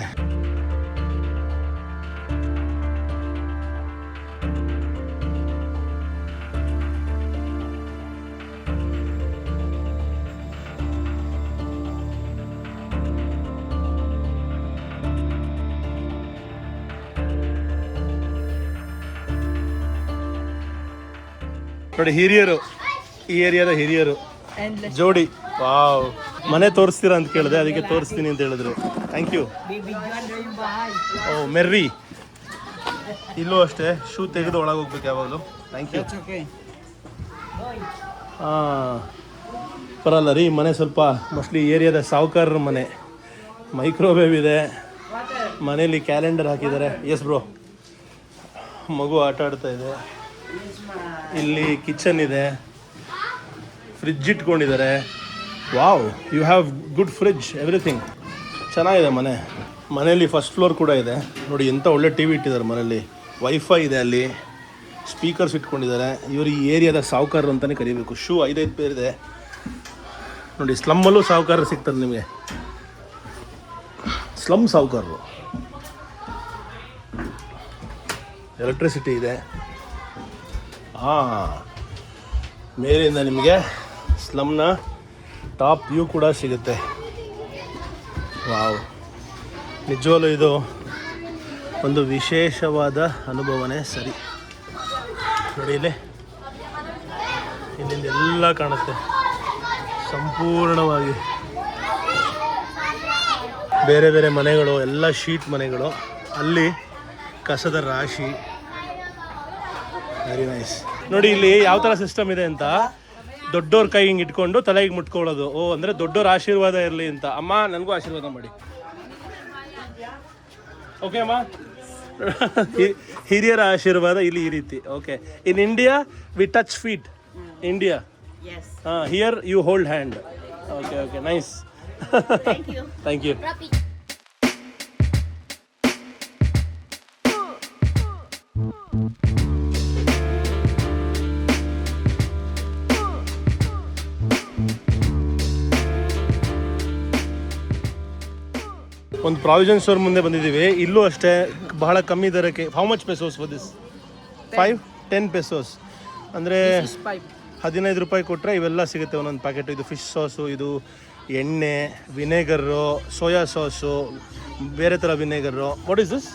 ನೋಡಿ ಹಿರಿಯರು, ಈ ಏರಿಯಾದ ಹಿರಿಯರು ಜೋಡಿ. ವಾವ್, ಮನೆ ತೋರಿಸ್ತೀರಾ ಅಂತ ಕೇಳಿದೆ, ಅದಕ್ಕೆ ತೋರಿಸ್ತೀನಿ ಅಂತ ಹೇಳಿದ್ರು. Thank you. ಓ ಮೆರ್ರಿ, ಇಲ್ಲೂ ಅಷ್ಟೇ ಶೂ ತೆಗೆದು ಒಳಗೆ ಹೋಗ್ಬೇಕು ಯಾವಾಗಲೂ. Thank you. ಹಾಂ, ಬರಲ್ಲ ರೀ ಮನೆ ಸ್ವಲ್ಪ ಮೋಸ್ಟ್ಲಿ ಏರಿಯಾದ ಸಾವುಕಾರರ ಮನೆ. ಮೈಕ್ರೋವೇವ್ ಇದೆ ಮನೇಲಿ, ಕ್ಯಾಲೆಂಡರ್ ಹಾಕಿದ್ದಾರೆ. ಎಸ್ ಬ್ರೋ, ಮಗು ಆಟ ಆಡ್ತಾ ಇದೆ. ಇಲ್ಲಿ ಕಿಚನ್ ಇದೆ, ಫ್ರಿಡ್ಜ್ ಇಟ್ಕೊಂಡಿದ್ದಾರೆ. Wow, you have good fridge, everything ಚೆನ್ನಾಗಿದೆ ಮನೆ. ಮನೆಯಲ್ಲಿ ಫಸ್ಟ್ ಫ್ಲೋರ್ ಕೂಡ ಇದೆ ನೋಡಿ, ಎಂಥ ಒಳ್ಳೆ ಟಿ ವಿ ಇಟ್ಟಿದ್ದಾರೆ ಮನೇಲಿ. ವೈಫೈ ಇದೆ, ಅಲ್ಲಿ ಸ್ಪೀಕರ್ಸ್ ಇಟ್ಕೊಂಡಿದ್ದಾರೆ. ಇವರು ಈ ಏರಿಯಾದ ಸಾವುಕಾರರು ಅಂತಲೇ ಕರಿಬೇಕು. ಶೂ 5 ಪೇರ್ ಇದೆ ನೋಡಿ. ಸ್ಲಮ್ಮಲ್ಲೂ ಸಾವುಕಾರರು ಸಿಗ್ತಾರೆ ನಿಮಗೆ, ಸ್ಲಮ್ ಸಾವುಕಾರರು. ಎಲೆಕ್ಟ್ರಿಸಿಟಿ ಇದೆ. ಹಾಂ, ಮೇಲಿಂದ ನಿಮಗೆ ಸ್ಲಮ್ನ ಟಾಪ್ ವ್ಯೂ ಕೂಡ ಸಿಗುತ್ತೆ. ವಾವ್, ನಿಜವಾಗ್ಲೂ ಇದು ಒಂದು ವಿಶೇಷವಾದ ಅನುಭವನೇ ಸರಿ. ನೋಡಿ ಇಲ್ಲಿ, ಇಲ್ಲಿಂದ ಎಲ್ಲ ಕಾಣುತ್ತೆ ಸಂಪೂರ್ಣವಾಗಿ. ಬೇರೆ ಬೇರೆ ಮನೆಗಳು, ಎಲ್ಲ ಶೀಟ್ ಮನೆಗಳು, ಅಲ್ಲಿ ಕಸದ ರಾಶಿ. Very nice. ನೋಡಿ ಇಲ್ಲಿ ಯಾವ ಥರ ಸಿಸ್ಟಮ್ ಇದೆ ಅಂತ, ದೊಡ್ಡವ್ರ ಕೈ ಹಿಂಗೆ ಇಟ್ಕೊಂಡು ತಲೆಗೆ ಮುಟ್ಕೊಳ್ಳೋದು. ಓ, ಅಂದರೆ ದೊಡ್ಡವ್ರ ಆಶೀರ್ವಾದ ಇರಲಿ ಅಂತ. ಅಮ್ಮ ನನಗೂ ಆಶೀರ್ವಾದ ಮಾಡಿ. ಓಕೆ ಅಮ್ಮ, ಹಿರಿಯರ ಆಶೀರ್ವಾದ ಇಲ್ಲಿ ಈ ರೀತಿ. Okay, in India we touch feet. India, ಹಾಂ, here you hold hand. Okay okay, nice. Thank you. ಒಂದು ಪ್ರಾವಿಷನ್ ಸ್ಟೋರ್ ಮುಂದೆ ಬಂದಿದ್ದೀವಿ. ಇಲ್ಲೂ ಅಷ್ಟೇ ಬಹಳ ಕಮ್ಮಿ ದರಕ್ಕೆ. How much pesos for this? 5-10 pesos ಅಂದರೆ 15 ರೂಪಾಯಿ ಕೊಟ್ಟರೆ ಇವೆಲ್ಲ ಸಿಗುತ್ತೆ ಒಂದೊಂದು ಪ್ಯಾಕೆಟು. ಇದು ಫಿಶ್ ಸಾಸು, ಇದು ಎಣ್ಣೆ, ವಿನೆಗರು, ಸೋಯಾ ಸಾಸು, ಬೇರೆ ಥರ ವಿನೆಗರು. What is this?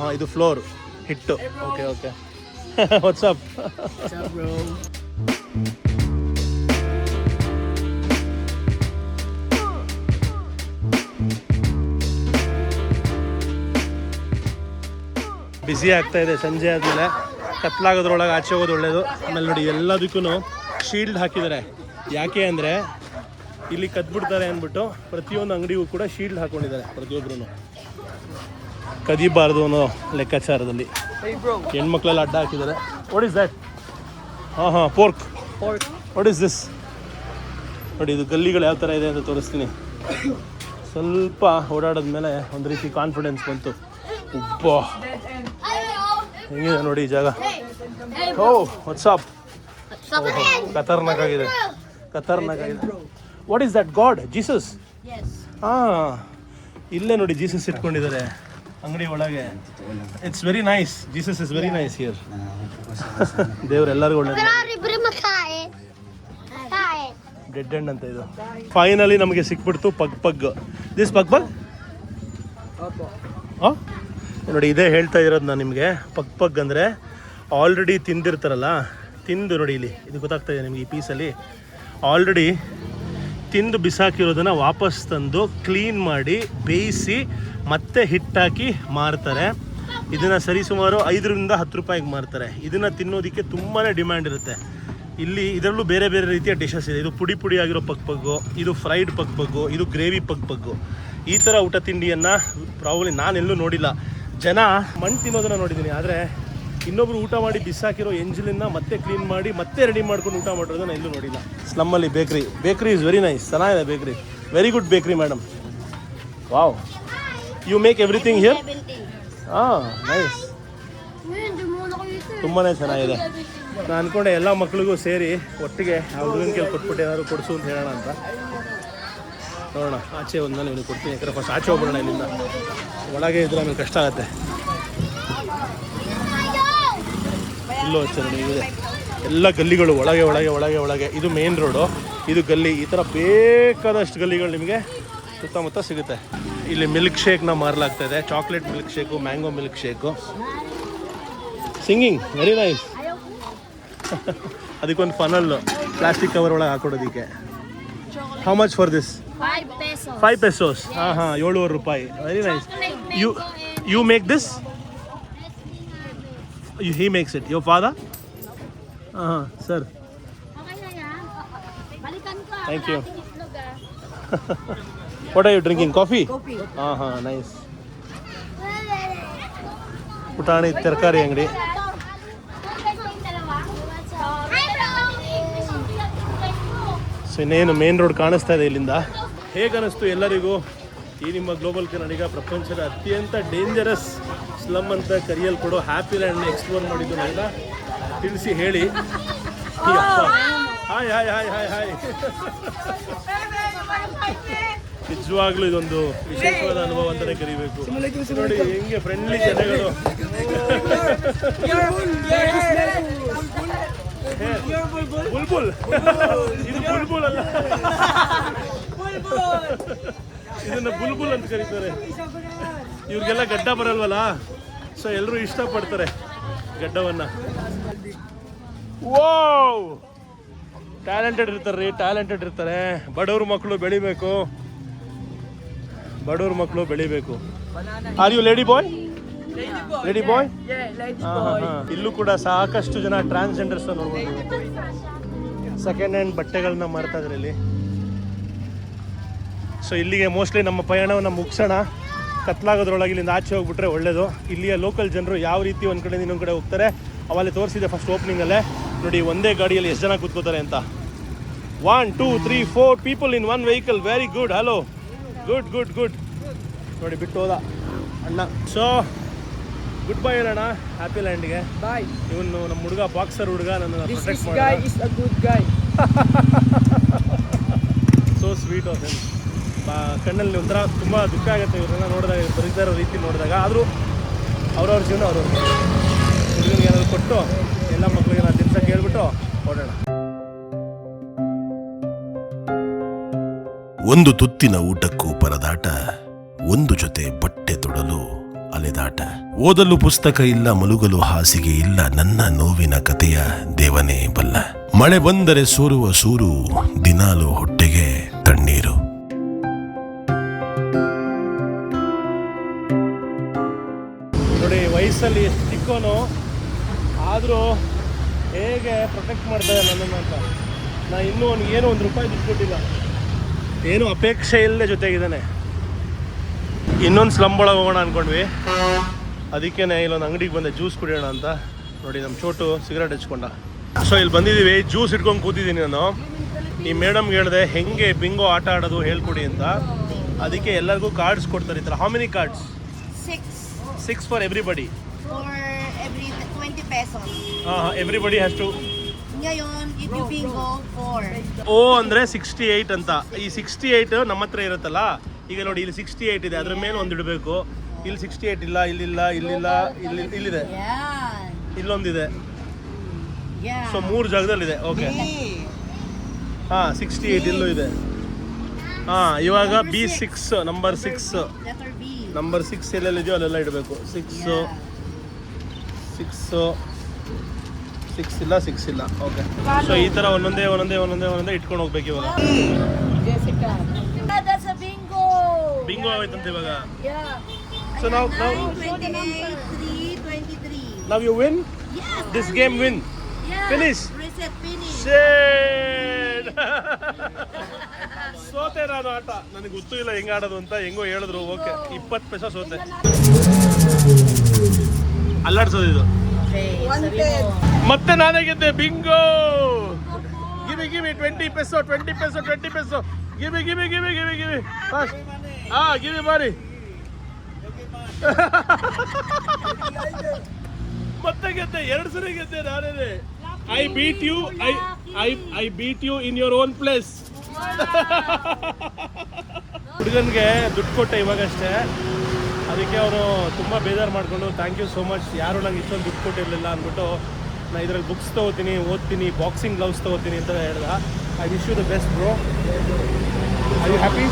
ಹಾಂ, ಇದು ಫ್ಲೋರ್, ಹಿಟ್ಟು. Okay okay, WhatsApp. ಬಿಸಿ ಆಗ್ತಾ ಇದೆ. ಸಂಜೆ ಆದಮೇಲೆ ಕತ್ಲಾಗೋದ್ರೊಳಗೆ ಆಚೆ ಹೋಗೋದು ಒಳ್ಳೆಯದು. ಆಮೇಲೆ ನೋಡಿ ಎಲ್ಲದಕ್ಕೂ ಶೀಲ್ಡ್ ಹಾಕಿದ್ದಾರೆ. ಯಾಕೆ ಅಂದರೆ ಇಲ್ಲಿ ಕದ್ಬಿಡ್ತಾರೆ ಅಂದ್ಬಿಟ್ಟು ಪ್ರತಿಯೊಂದು ಅಂಗಡಿಗೂ ಕೂಡ ಶೀಲ್ಡ್ ಹಾಕ್ಕೊಂಡಿದ್ದಾರೆ. ಪ್ರತಿಯೊಬ್ಬರೂ ಕದಿಬಾರ್ದು ಅನ್ನೋ ಲೆಕ್ಕಾಚಾರದಲ್ಲಿ ಹೆಣ್ಮಕ್ಳೆಲ್ಲ ಅಡ್ಡ ಹಾಕಿದ್ದಾರೆ. What is that? ಹಾಂ ಹಾಂ, ಪೋರ್ಕ್. What is this? ನೋಡಿ ಇದು ಗಲ್ಲಿಗಳು ಯಾವ ಥರ ಇದೆ ಅಂತ ತೋರಿಸ್ತೀನಿ. ಸ್ವಲ್ಪ ಓಡಾಡಿದ್ಮೇಲೆ ಒಂದು ರೀತಿ ಕಾನ್ಫಿಡೆನ್ಸ್ ಬಂತು. ಉಬ್ಬ ಹೆಂಗಿದೆ ನೋಡಿ ಈ ಜಾಗ. ಓ ವಾಟ್ಸಪ್, ಖತರ್ನಾಕ್ ಆಗಿದೆ, ಖತರ್ನಾಕ್ ಆಗಿದೆ. What is that god? Jesus? ಹಾಂ, ಇಲ್ಲೇ ನೋಡಿ ಜೀಸಸ್ ಇಟ್ಕೊಂಡಿದ್ದಾರೆ ಅಂಗಡಿ ಒಳಗೆ. It's very nice. Jesus is very nice here. ದೇವ್ರು ಎಲ್ಲರಿಗೂ ಒಳ್ಳೆ. ಡೆಡ್ ಎಂಡ್ ಅಂತ ಇದು. ಫೈನಲಿ ನಮಗೆ ಸಿಕ್ಬಿಡ್ತು ಪಗ್ ಪಗ್. ದಿಸ್ ಪಗ್ ಪಗ್. ಹಾಂ ನೋಡಿ, ಇದೇ ಹೇಳ್ತಾ ಇರೋದು ನಾನು ನಿಮಗೆ. ಪಗ್ ಪಗ್ ಅಂದರೆ ಆಲ್ರೆಡಿ ತಿಂದಿರ್ತಾರಲ್ಲ, ತಿಂದು ನೋಡಿ ಇಲ್ಲಿ ಇದು ಗೊತ್ತಾಗ್ತಾ ಇದೆ ನಿಮಗೆ. ಈ ಪೀಸಲ್ಲಿ ಆಲ್ರೆಡಿ ತಿಂದು ಬಿಸಾಕಿರೋದನ್ನು ವಾಪಸ್ ತಂದು ಕ್ಲೀನ್ ಮಾಡಿ ಬೇಯಿಸಿ ಮತ್ತೆ ಹಿಟ್ಟಾಕಿ ಮಾರ್ತಾರೆ. ಇದನ್ನು ಸರಿಸುಮಾರು 5ರಿಂದ 10 ರೂಪಾಯಿಗೆ ಮಾರ್ತಾರೆ. ಇದನ್ನು ತಿನ್ನೋದಕ್ಕೆ ತುಂಬಾ ಡಿಮ್ಯಾಂಡ್ ಇರುತ್ತೆ ಇಲ್ಲಿ. ಇದರಲ್ಲೂ ಬೇರೆ ಬೇರೆ ರೀತಿಯ ಡಿಶಸ್ ಇದೆ. ಇದು ಪುಡಿ ಪುಡಿ ಆಗಿರೋ ಪಗ್ ಪಗ್ಗು, ಇದು ಫ್ರೈಡ್ ಪಗ್ ಪಗ್ಗು, ಇದು ಗ್ರೇವಿ ಪಗ್ ಪಗ್ಗು. ಈ ಥರ ಊಟ ತಿಂಡಿಯನ್ನು ಪ್ರಾಬ್ಲಿ ನಾನೆಲ್ಲೂ ನೋಡಿಲ್ಲ. ಜನ ಮಣ್ಣು ತಿನ್ನೋದನ್ನು ನೋಡಿದ್ದೀನಿ, ಆದರೆ ಇನ್ನೊಬ್ರು ಊಟ ಮಾಡಿ ಬಿಸಾಕಿರೋ ಎಂಜಲನ್ನು ಮತ್ತೆ ಕ್ಲೀನ್ ಮಾಡಿ ಮತ್ತೆ ರೆಡಿ ಮಾಡ್ಕೊಂಡು ಊಟ ಮಾಡಿರೋದನ್ನ ಎಲ್ಲೂ ನೋಡಿಲ್ಲ. ಸ್ಲಮ್ಮಲ್ಲಿ ಬೇಕ್ರಿ ಇಸ್ ವೆರಿ ನೈಸ್. ಚೆನ್ನಾಗಿದೆ bakery, very good bakery madam. Wow, you make everything here? ಹಾಂ, ನೈಸ್, ತುಂಬಾ ಚೆನ್ನಾಗಿದೆ. ನಾನು ಅಂದ್ಕೊಂಡೆ ಎಲ್ಲ ಮಕ್ಳಿಗೂ ಸೇರಿ ಒಟ್ಟಿಗೆ ಆ ಹುಡುಗನ ಕೇಳಿ ಕೊಟ್ಬಿಟ್ಟು ಏನಾದ್ರು ಕೊಡಿಸು ಅಂತ ಹೇಳೋಣ ಅಂತ. ನೋಡೋಣ, ಆಚೆ ಒಂದು ನಾನು ಇವನಿಗೆ ಕೊಡ್ತೀನಿ. ಯಾಕಂದ್ರೆ ಫಸ್ಟ್ ಆಚೆ ಹೋಗ್ಬಿಡೋಣ ಇಲ್ಲಿಂದ. ಒಳಗೆ ಇದ್ರೆ ನಮಗೆ ಕಷ್ಟ ಆಗುತ್ತೆ. ಇಲ್ಲೂ ಹಚ್ಚ ನೋಡಿ, ಇದೆ ಎಲ್ಲ ಗಲ್ಲಿಗಳು ಒಳಗೆ ಒಳಗೆ ಒಳಗೆ ಒಳಗೆ. ಇದು ಮೇನ್ ರೋಡು, ಇದು ಗಲ್ಲಿ. ಈ ಥರ ಬೇಕಾದಷ್ಟು ಗಲ್ಲಿಗಳು ನಿಮಗೆ ಸುತ್ತಮುತ್ತ ಸಿಗುತ್ತೆ. ಇಲ್ಲಿ ಮಿಲ್ಕ್ ಶೇಕ್ನ ಮಾರಲಾಗ್ತಾ ಇದೆ. Chocolate milk shake, mango milk shake. Singing very nice. ಅದಕ್ಕೊಂದು ಫನಲ್ಲು ಪ್ಲಾಸ್ಟಿಕ್ ಕವರ್ ಒಳಗೆ ಹಾಕೊಡೋದಕ್ಕೆ. How much for this? 5 pesos. 5 pesos. ಹಾಂ ಹಾಂ, 7 ರೂಪಾಯಿ. Very nice. You make this? He makes it. Your father? Sir. Okay na yan. Balikan ko. Thank you. Ating itlog ah. What are you drinking? Coffee? Coffee. Nice. ಪುಟಾಣಿ ತರಕಾರಿ ಅಂಗಡಿ. So ಇನ್ನೇನು main road ಕಾಣಿಸ್ತಾ ಇದೆ ಇಲ್ಲಿಂದ. ಹೇಗನ್ನಿಸ್ತು ಎಲ್ಲರಿಗೂ ಈ ನಿಮ್ಮ ಗ್ಲೋಬಲ್ ಕನ್ನಡಿಗ ಪ್ರಪಂಚದ ಅತ್ಯಂತ ಡೇಂಜರಸ್ ಸ್ಲಮ್ ಅಂತ ಕರೆಯಲ್ಪಡೋ ಹ್ಯಾಪಿ ಲ್ಯಾಂಡ್ನ ಎಕ್ಸ್ಪ್ಲೋರ್ ಮಾಡಿದ್ದು ನನಗ ತಿಳಿಸಿ ಹೇಳಿ. Hi hi hi hi hi. ನಿಜವಾಗ್ಲೂ ಇದೊಂದು ವಿಶೇಷವಾದ ಅನುಭವ ಅಂತಲೇ ಕರಿಬೇಕು. ನೋಡಿ ಹೆಂಗೆ ಫ್ರೆಂಡ್ಲಿ ಜನಗಳು. ಬುಲ್ಬುಲ್, ಇದು ಬುಲ್ಬುಲ್ ಅಲ್ಲ, ಇದನ್ನ ಬುಲ್ಬುಲ್ ಅಂತ ಕರೀತಾರೆ. ಇವ್ರಿಗೆಲ್ಲ ಗಡ್ಡ ಬರಲ್ವಲ್ಲ, ಸೊ ಎಲ್ಲರೂ ಇಷ್ಟಪಡ್ತಾರೆ ಗಡ್ಡವನ್ನ. ವಾವ್, ಟ್ಯಾಲೆಂಟೆಡ್ ಇರ್ತಾರೆ ರೀ, ಟ್ಯಾಲೆಂಟೆಡ್ ಇರ್ತಾರೆ. ಬಡವ್ರ ಮಕ್ಕಳು ಬೆಳಿಬೇಕು, ಬಡವ್ರ ಮಕ್ಕಳು ಬೆಳಿಬೇಕು. Are you lady boy? Lady boy? ಇಲ್ಲೂ ಕೂಡ ಸಾಕಷ್ಟು ಜನ ಟ್ರಾನ್ಸ್ಜೆಂಡರ್ಸ್ ನೋಡ್ಬೋದು. ಸೆಕೆಂಡ್ ಹ್ಯಾಂಡ್ ಬಟ್ಟೆಗಳನ್ನ ಮಾರ್ತಾ ಇದ್ರೆ ಇಲ್ಲಿ. ಸೊ ಇಲ್ಲಿಗೆ ಮೋಸ್ಟ್ಲಿ ನಮ್ಮ ಪಯಣವನ್ನು ಮುಗಿಸೋಣ. ಕತ್ಲಾಗೋದ್ರೊಳಗೆ ಇಲ್ಲಿಂದ ಆಚೆ ಹೋಗ್ಬಿಟ್ರೆ ಒಳ್ಳೇದು. ಇಲ್ಲಿಯ ಲೋಕಲ್ ಜನರು ಯಾವ ರೀತಿ ಒಂದು ಕಡೆ ಇನ್ನೊಂದು ಕಡೆ ಹೋಗ್ತಾರೆ ಅವಲ್ಲಿ ತೋರಿಸಿದೆ ಫಸ್ಟ್ ಓಪನಿಂಗಲ್ಲೇ. ನೋಡಿ ಒಂದೇ ಗಾಡಿಯಲ್ಲಿ ಎಷ್ಟು ಜನ ಕೂತ್ಕೋತಾರೆ ಅಂತ. 1 2 3 4 people in 1 vehicle. Very good. Hello, good good good. ನೋಡಿ ಬಿಟ್ಟು ಹೋದ ಅಣ್ಣ. ಸೊ ಗುಡ್ ಬೈ ಹೇಳೋಣ ಹ್ಯಾಪಿ ಲ್ಯಾಂಡ್ಗೆ. Bye. ಇವನು ನಮ್ಮ ಹುಡುಗ, ಬಾಕ್ಸರ್ ಹುಡುಗ, ನನ್ನನ್ನು This ಪ್ರೊಟೆಕ್ಟ್ guy ಮಾಡಿ. is a good guy. So sweet of him. ಕಣ್ಣಲ್ಲಿ ಒಂಥರ ತುಂಬ ದುಃಖ ಆಗುತ್ತೆ ಇವ್ರನ್ನ ನೋಡಿದಾಗ, ಬರೀತಾ ಇರೋ ರೀತಿ ನೋಡಿದಾಗ. ಆದರೂ ಅವ್ರವ್ರ ಜೀವನ ಅವ್ರವ್ರ. ಹುಡುಗನಿಗೆ ಏನಾದ್ರು ಕೊಟ್ಟು ಎಲ್ಲ ಮಕ್ಕಳಿಗೆ ನಾನು ತಿನ್ಸಕ್ಕೆ ಹೇಳ್ಬಿಟ್ಟು ಹೊರಡೋಣ. ಒಂದು ತುತ್ತಿನ ಊಟಕ್ಕೂ ಪರದಾಟ, ಒಂದು ಜೊತೆ ಬಟ್ಟೆ ತೊಡಲು ಅಲೆದಾಟ. ಓದಲು ಪುಸ್ತಕ ಇಲ್ಲ, ಮಲಗಲು ಹಾಸಿಗೆ ಇಲ್ಲ, ನನ್ನ ನೋವಿನ ಕಥೆಯ ದೇವನೇ ಬಲ್ಲ. ಮಳೆ ಬಂದರೆ ಸೋರುವ ಸೂರು, ದಿನಾಲು ಹೊಟ್ಟೆಗೆ ತಣ್ಣೀರು. ನೋಡಿ ವಯಸ್ಸಲ್ಲಿ ಎಷ್ಟು ಚಿಕ್ಕವನು ಆದರೂ ಹೇಗೆ ಪ್ರೊಟೆಕ್ಟ್ ಮಾಡ್ತಾರೆ ನನ್ನನ್ನು ಅಂತ. ನಾ ಇನ್ನೂ ಅವ್ನಿಗೆ ಏನೋ ₹1 ದುಡ್ಡು ಕೊಟ್ಟಿಲ್ಲ, ಏನೂ ಅಪೇಕ್ಷೆ ಇಲ್ಲದೆ ಜೊತೆಗಿದ್ದಾನೆ. ಇನ್ನೊಂದು ಸ್ಲಮ್ ಒಳಗೆ ಹೋಗೋಣ ಅಂದ್ಕೊಂಡ್ವಿ. ಅದಕ್ಕೇ ಇಲ್ಲೊಂದು ಅಂಗಡಿಗೆ ಬಂದೆ ಜ್ಯೂಸ್ ಕುಡಿಯೋಣ ಅಂತ. ನೋಡಿ ನಮ್ಮ ಚೋಟು ಸಿಗರೇಟ್ ಹಚ್ಕೊಂಡ. ಸೊ ಇಲ್ಲಿ ಬಂದಿದ್ದೀವಿ, ಜ್ಯೂಸ್ ಇಟ್ಕೊಂಡು ಕೂತಿದ್ದೀನಿ ನಾನು. ಈ ಮೇಡಮ್ಗೆ ಹೇಳಿದೆ ಹೆಂಗೆ ಬಿಂಗೋ ಆಟ ಆಡೋದು ಹೇಳ್ಕೊಡಿ ಅಂತ. ಅದಕ್ಕೆ ಎಲ್ಲರಿಗೂ ಕಾರ್ಡ್ಸ್ ಕೊಡ್ತಾರೆ ಈ ಥರ. How many cards? 6 for everybody. For every 20 pesos. Everybody has two. Ngayon, if you bingo, 4. ಓ ಅಂದರೆ 68 ಅಂತ. ಈ 68 ನಮ್ಮ ಹತ್ರ ಇರುತ್ತಲ್ಲ. ಈಗ ನೋಡಿ ಇಲ್ಲಿ 68 ಇದೆ, ಅದ್ರ ಮೇಲೆ ಒಂದು ಇಡಬೇಕು. ಇಲ್ಲಿ 68 ಇಲ್ಲ, ಇಲ್ಲಿಲ್ಲ, ಇಲ್ಲಿಲ್ಲ, ಇಲ್ಲಿದೆ, Yeah. ಇಲ್ಲೊಂದಿದೆ. Yeah. ಸೊ 3 ಜಾಗದಲ್ಲಿದೆ. ಓಕೆ, 68 ಇಲ್ಲೂ ಇದೆ. ಇವಾಗ B6 number 6 Letter B. Number 6 ಎಲ್ಲೆಲ್ಲಿದೆಯೋ ಅಲ್ಲೆಲ್ಲ ಇಡಬೇಕು. 6 ಇಲ್ಲ, 6 ಇಲ್ಲ. ಓಕೆ, ಸೊ ಈ ಥರ ಒಂದೊಂದೇ ಇಟ್ಕೊಂಡು ಹೋಗ್ಬೇಕು ಇವಾಗ. Jessica. That's a bingo. Bingo ಆಯ್ತಂತ ಇವಾಗ. Yeah. ಸೊ ನಾವು 28, 3, 23. now you win. Yes. This game win. Yeah. Finish. Reset, finish. Shit. ಸೋತೆ ನಾನು ಆಟ. ನನಗೆ ಗೊತ್ತೂ ಇಲ್ಲ ಹೆಂಗೆ ಆಡೋದು ಅಂತ. ಹೆಂಗೋ ಹೇಳಿದ್ರು. ಓಕೆ, 20 ಪೈಸಾ ಸೋತೆ. ಅಲ್ಲಾಡ್ಸೋದು ಇದು. ಮತ್ತೆ ನಾನೇ ಗೆದ್ದೆ. ಬಿಂಗೋ. ಗಿವಿ 20 ಪೈಸೋ 20 ಪೈಸೋ 20 ಪೈಸೋ. ಗಿವಿ ಫಾಸ್ಟ್. ಗಿವಿ ಮಾರಿ. ಮತ್ತೆ ಗೆದ್ದೆ. 2 ಸರಿ ಗೆದ್ದೆ ನಾನೇ. I beat you. I beat you in your own place. ಹುಡುಗನಿಗೆ ದುಡ್ಡು ಕೊಟ್ಟೆ ಇವಾಗಷ್ಟೇ, ಅದಕ್ಕೆ ಅವನು ತುಂಬ ಬೇಜಾರು ಮಾಡಿಕೊಂಡು ಥ್ಯಾಂಕ್ ಯು ಸೋ ಮಚ್, ಯಾರು ನಂಗೆ ಇಷ್ಟೊಂದು ದುಡ್ಡು ಕೊಟ್ಟಿರಲಿಲ್ಲ ಅಂದ್ಬಿಟ್ಟು ನಾನು ಇದರಲ್ಲಿ ಬುಕ್ಸ್ ತೊಗೋತೀನಿ, ಓದ್ತೀನಿ, ಬಾಕ್ಸಿಂಗ್ ಗ್ಲೌಸ್ ತೊಗೋತೀನಿ ಅಂತ ಹೇಳ್ದ. I wish you the best bro. Are you happy?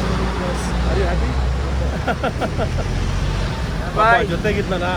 Are you happy? ಜೊತೆಗಿದ್ನಲ್ಲ.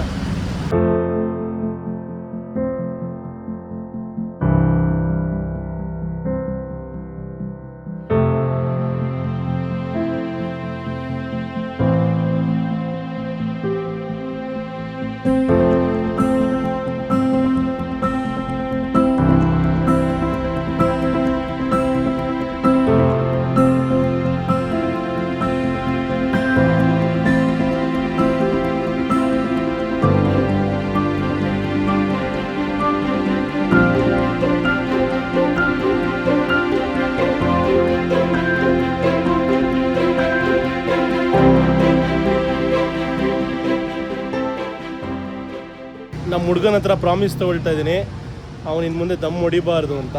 ನಮ್ಮ ಹುಡುಗನ ಹತ್ರ ಪ್ರಾಮಿಸ್ ತೊಗೊಳ್ತಾ ಇದ್ದೀನಿ, ಅವನು ಇನ್ನು ಮುಂದೆ ದಮ್ ಹೊಡಿಬಾರ್ದು ಅಂತ.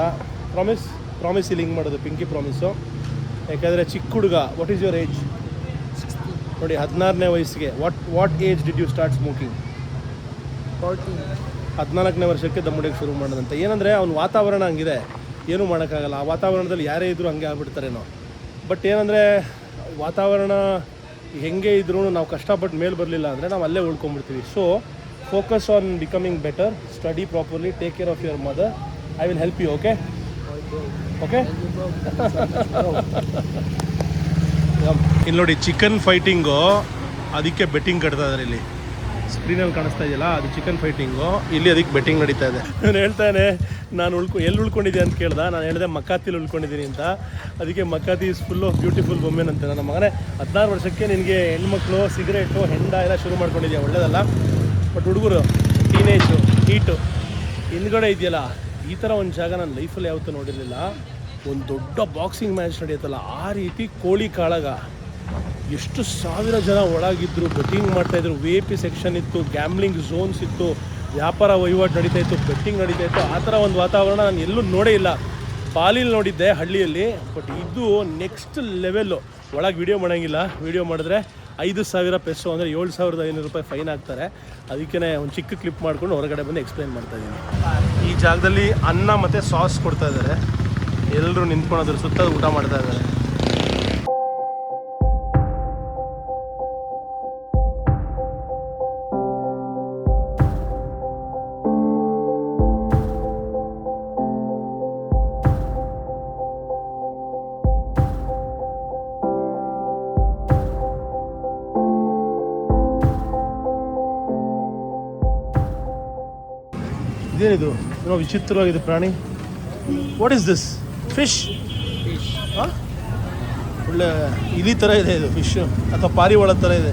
ಪ್ರಾಮಿಸ್ ಇಲ್ಲಿ ಹಿಂಗೆ ಮಾಡೋದು, ಪಿಂಕಿ ಪ್ರಾಮಿಸು. ಯಾಕಂದರೆ ಚಿಕ್ಕ ಹುಡುಗ. What is your age? ನೋಡಿ, 16ನೇ ವಯಸ್ಸಿಗೆ what age did you start smoking? 14ನೇ ವರ್ಷಕ್ಕೆ ದಮ್ ಹೊಡಿಯೋಕ್ಕೆ ಶುರು ಮಾಡೋದಂತ. ಏನಂದರೆ ಅವ್ನ ವಾತಾವರಣ ಹಂಗಿದೆ, ಏನೂ ಮಾಡೋಕ್ಕಾಗಲ್ಲ. ಆ ವಾತಾವರಣದಲ್ಲಿ ಯಾರೇ ಇದ್ದರೂ ಹಂಗೆ ಆಗ್ಬಿಡ್ತಾರೇನೋ. ಬಟ್ ಏನಂದರೆ ವಾತಾವರಣ ಹೆಂಗೆ ಇದ್ರೂ ನಾವು ಕಷ್ಟಪಟ್ಟು ಮೇಲೆ ಬರಲಿಲ್ಲ ಅಂದರೆ ನಾವು ಅಲ್ಲೇ ಉಳ್ಕೊಂಡ್ಬಿಡ್ತೀವಿ. So focus on becoming better, study properly, take care of your mother. I will help you, okay? Okay? ಇಲ್ಲಿ ನೋಡಿ, ಚಿಕನ್ ಫೈಟಿಂಗು, ಅದಕ್ಕೆ ಬೆಟ್ಟಿಂಗ್ ಕಟ್ತಾ ಇದ್ದಾರೆ. ಇಲ್ಲಿ ಸ್ಕ್ರೀನಲ್ಲಿ ಕಾಣಿಸ್ತಾ ಇದೆಯಲ್ಲ, ಅದು ಚಿಕನ್ ಫೈಟಿಂಗು. ಇಲ್ಲಿ ಅದಕ್ಕೆ ಬೆಟ್ಟಿಂಗ್ ನಡೀತಾ ಇದೆ. ನಾನು ಹೇಳ್ತಾನೆ, ನಾನು ಎಲ್ಲಿ ಉಳ್ಕೊಂಡಿದ್ದೆ ಅಂತ ಕೇಳ್ದೆ. ನಾನು ಹೇಳಿದೆ ಮಕ್ಕಾತಿಲಿ ಉಳ್ಕೊಂಡಿದ್ದೀನಿ ಅಂತ. ಅದಕ್ಕೆ Makati is full of beautiful women ಅಂತ. ನನ್ನ ಮಗನೇ 16 ವರ್ಷಕ್ಕೆ ನಿನಗೆ ಹೆಣ್ಮಕ್ಳು, ಸಿಗರೇಟು, ಹೆಂಡ ಎಲ್ಲ ಶುರು ಮಾಡ್ಕೊಂಡಿದ್ಯಾ, ಒಳ್ಳೇದಲ್ಲ. ಬಟ್ ಹುಡುಗರು ಟೀನೇಜು, ಹೀಟು ಹಿಂದ್ಗಡೆ ಇದೆಯಲ್ಲ, ಈ ಥರ ಒಂದು ಜಾಗ ನಾನು ಲೈಫಲ್ಲಿ ಯಾವತ್ತೂ ನೋಡಿರಲಿಲ್ಲ. ಒಂದು ದೊಡ್ಡ ಬಾಕ್ಸಿಂಗ್ ಮ್ಯಾಚ್ ನಡೆಯುತ್ತಲ್ಲ, ಆ ರೀತಿ ಕೋಳಿ ಕಾಳಗ, ಎಷ್ಟು ಸಾವಿರ ಜನ ಒಳಗಿದ್ರು, ಬೆಟ್ಟಿಂಗ್ ಮಾಡ್ತಾಯಿದ್ರು. VIP ಸೆಕ್ಷನ್ ಇತ್ತು, ಗ್ಯಾಮ್ಲಿಂಗ್ ಝೋನ್ಸ್ ಇತ್ತು, ವ್ಯಾಪಾರ ವಹಿವಾಟು ನಡೀತಾ ಇತ್ತು, ಬೆಟ್ಟಿಂಗ್ ನಡೀತಾ ಇತ್ತು. ಆ ಥರ ಒಂದು ವಾತಾವರಣ ನಾನು ಎಲ್ಲೂ ನೋಡೇ ಇಲ್ಲ. ಬಾಲಿಲಿ ನೋಡಿದ್ದೆ ಹಳ್ಳಿಯಲ್ಲಿ, ಬಟ್ ಇದು ನೆಕ್ಸ್ಟ್ ಲೆವೆಲ್ಲು. ಒಳಗೆ ವೀಡಿಯೋ ಮಾಡೋಂಗಿಲ್ಲ, ವೀಡಿಯೋ ಮಾಡಿದ್ರೆ 5,000 ಪೆಸೋ ಅಂದರೆ 7,500 ರೂಪಾಯಿ ಫೈನ್ ಹಾಕ್ತಾರೆ. ಅದಕ್ಕೆ ಒಂದು ಚಿಕ್ಕ ಕ್ಲಿಪ್ ಮಾಡ್ಕೊಂಡು ಹೊರಗಡೆ ಬಂದು ಎಕ್ಸ್ಪ್ಲೈನ್ ಮಾಡ್ತಾಯಿದ್ದೀನಿ. ಈ ಜಾಗದಲ್ಲಿ ಅನ್ನ ಮತ್ತು ಸಾಸ್ ಕೊಡ್ತಾ ಇದ್ದಾರೆ. ಎಲ್ಲರೂ ನಿಂತ್ಕೊಳ್ಳೋದ್ರ ಸುತ್ತ ಊಟ ಮಾಡ್ತಾ ಇದ್ದಾರೆ. ಇದೇನಿದು ಏನೋ ವಿಚಿತ್ರವಾಗಿದೆ ಪ್ರಾಣಿ. What is this? ಫಿಶ್? ಹಾಂ, ಒಳ್ಳೆ ಇಲಿ ಥರ ಇದೆ ಇದು ಫಿಶ್, ಅಥವಾ ಪಾರಿವಾಳ ಥರ ಇದೆ.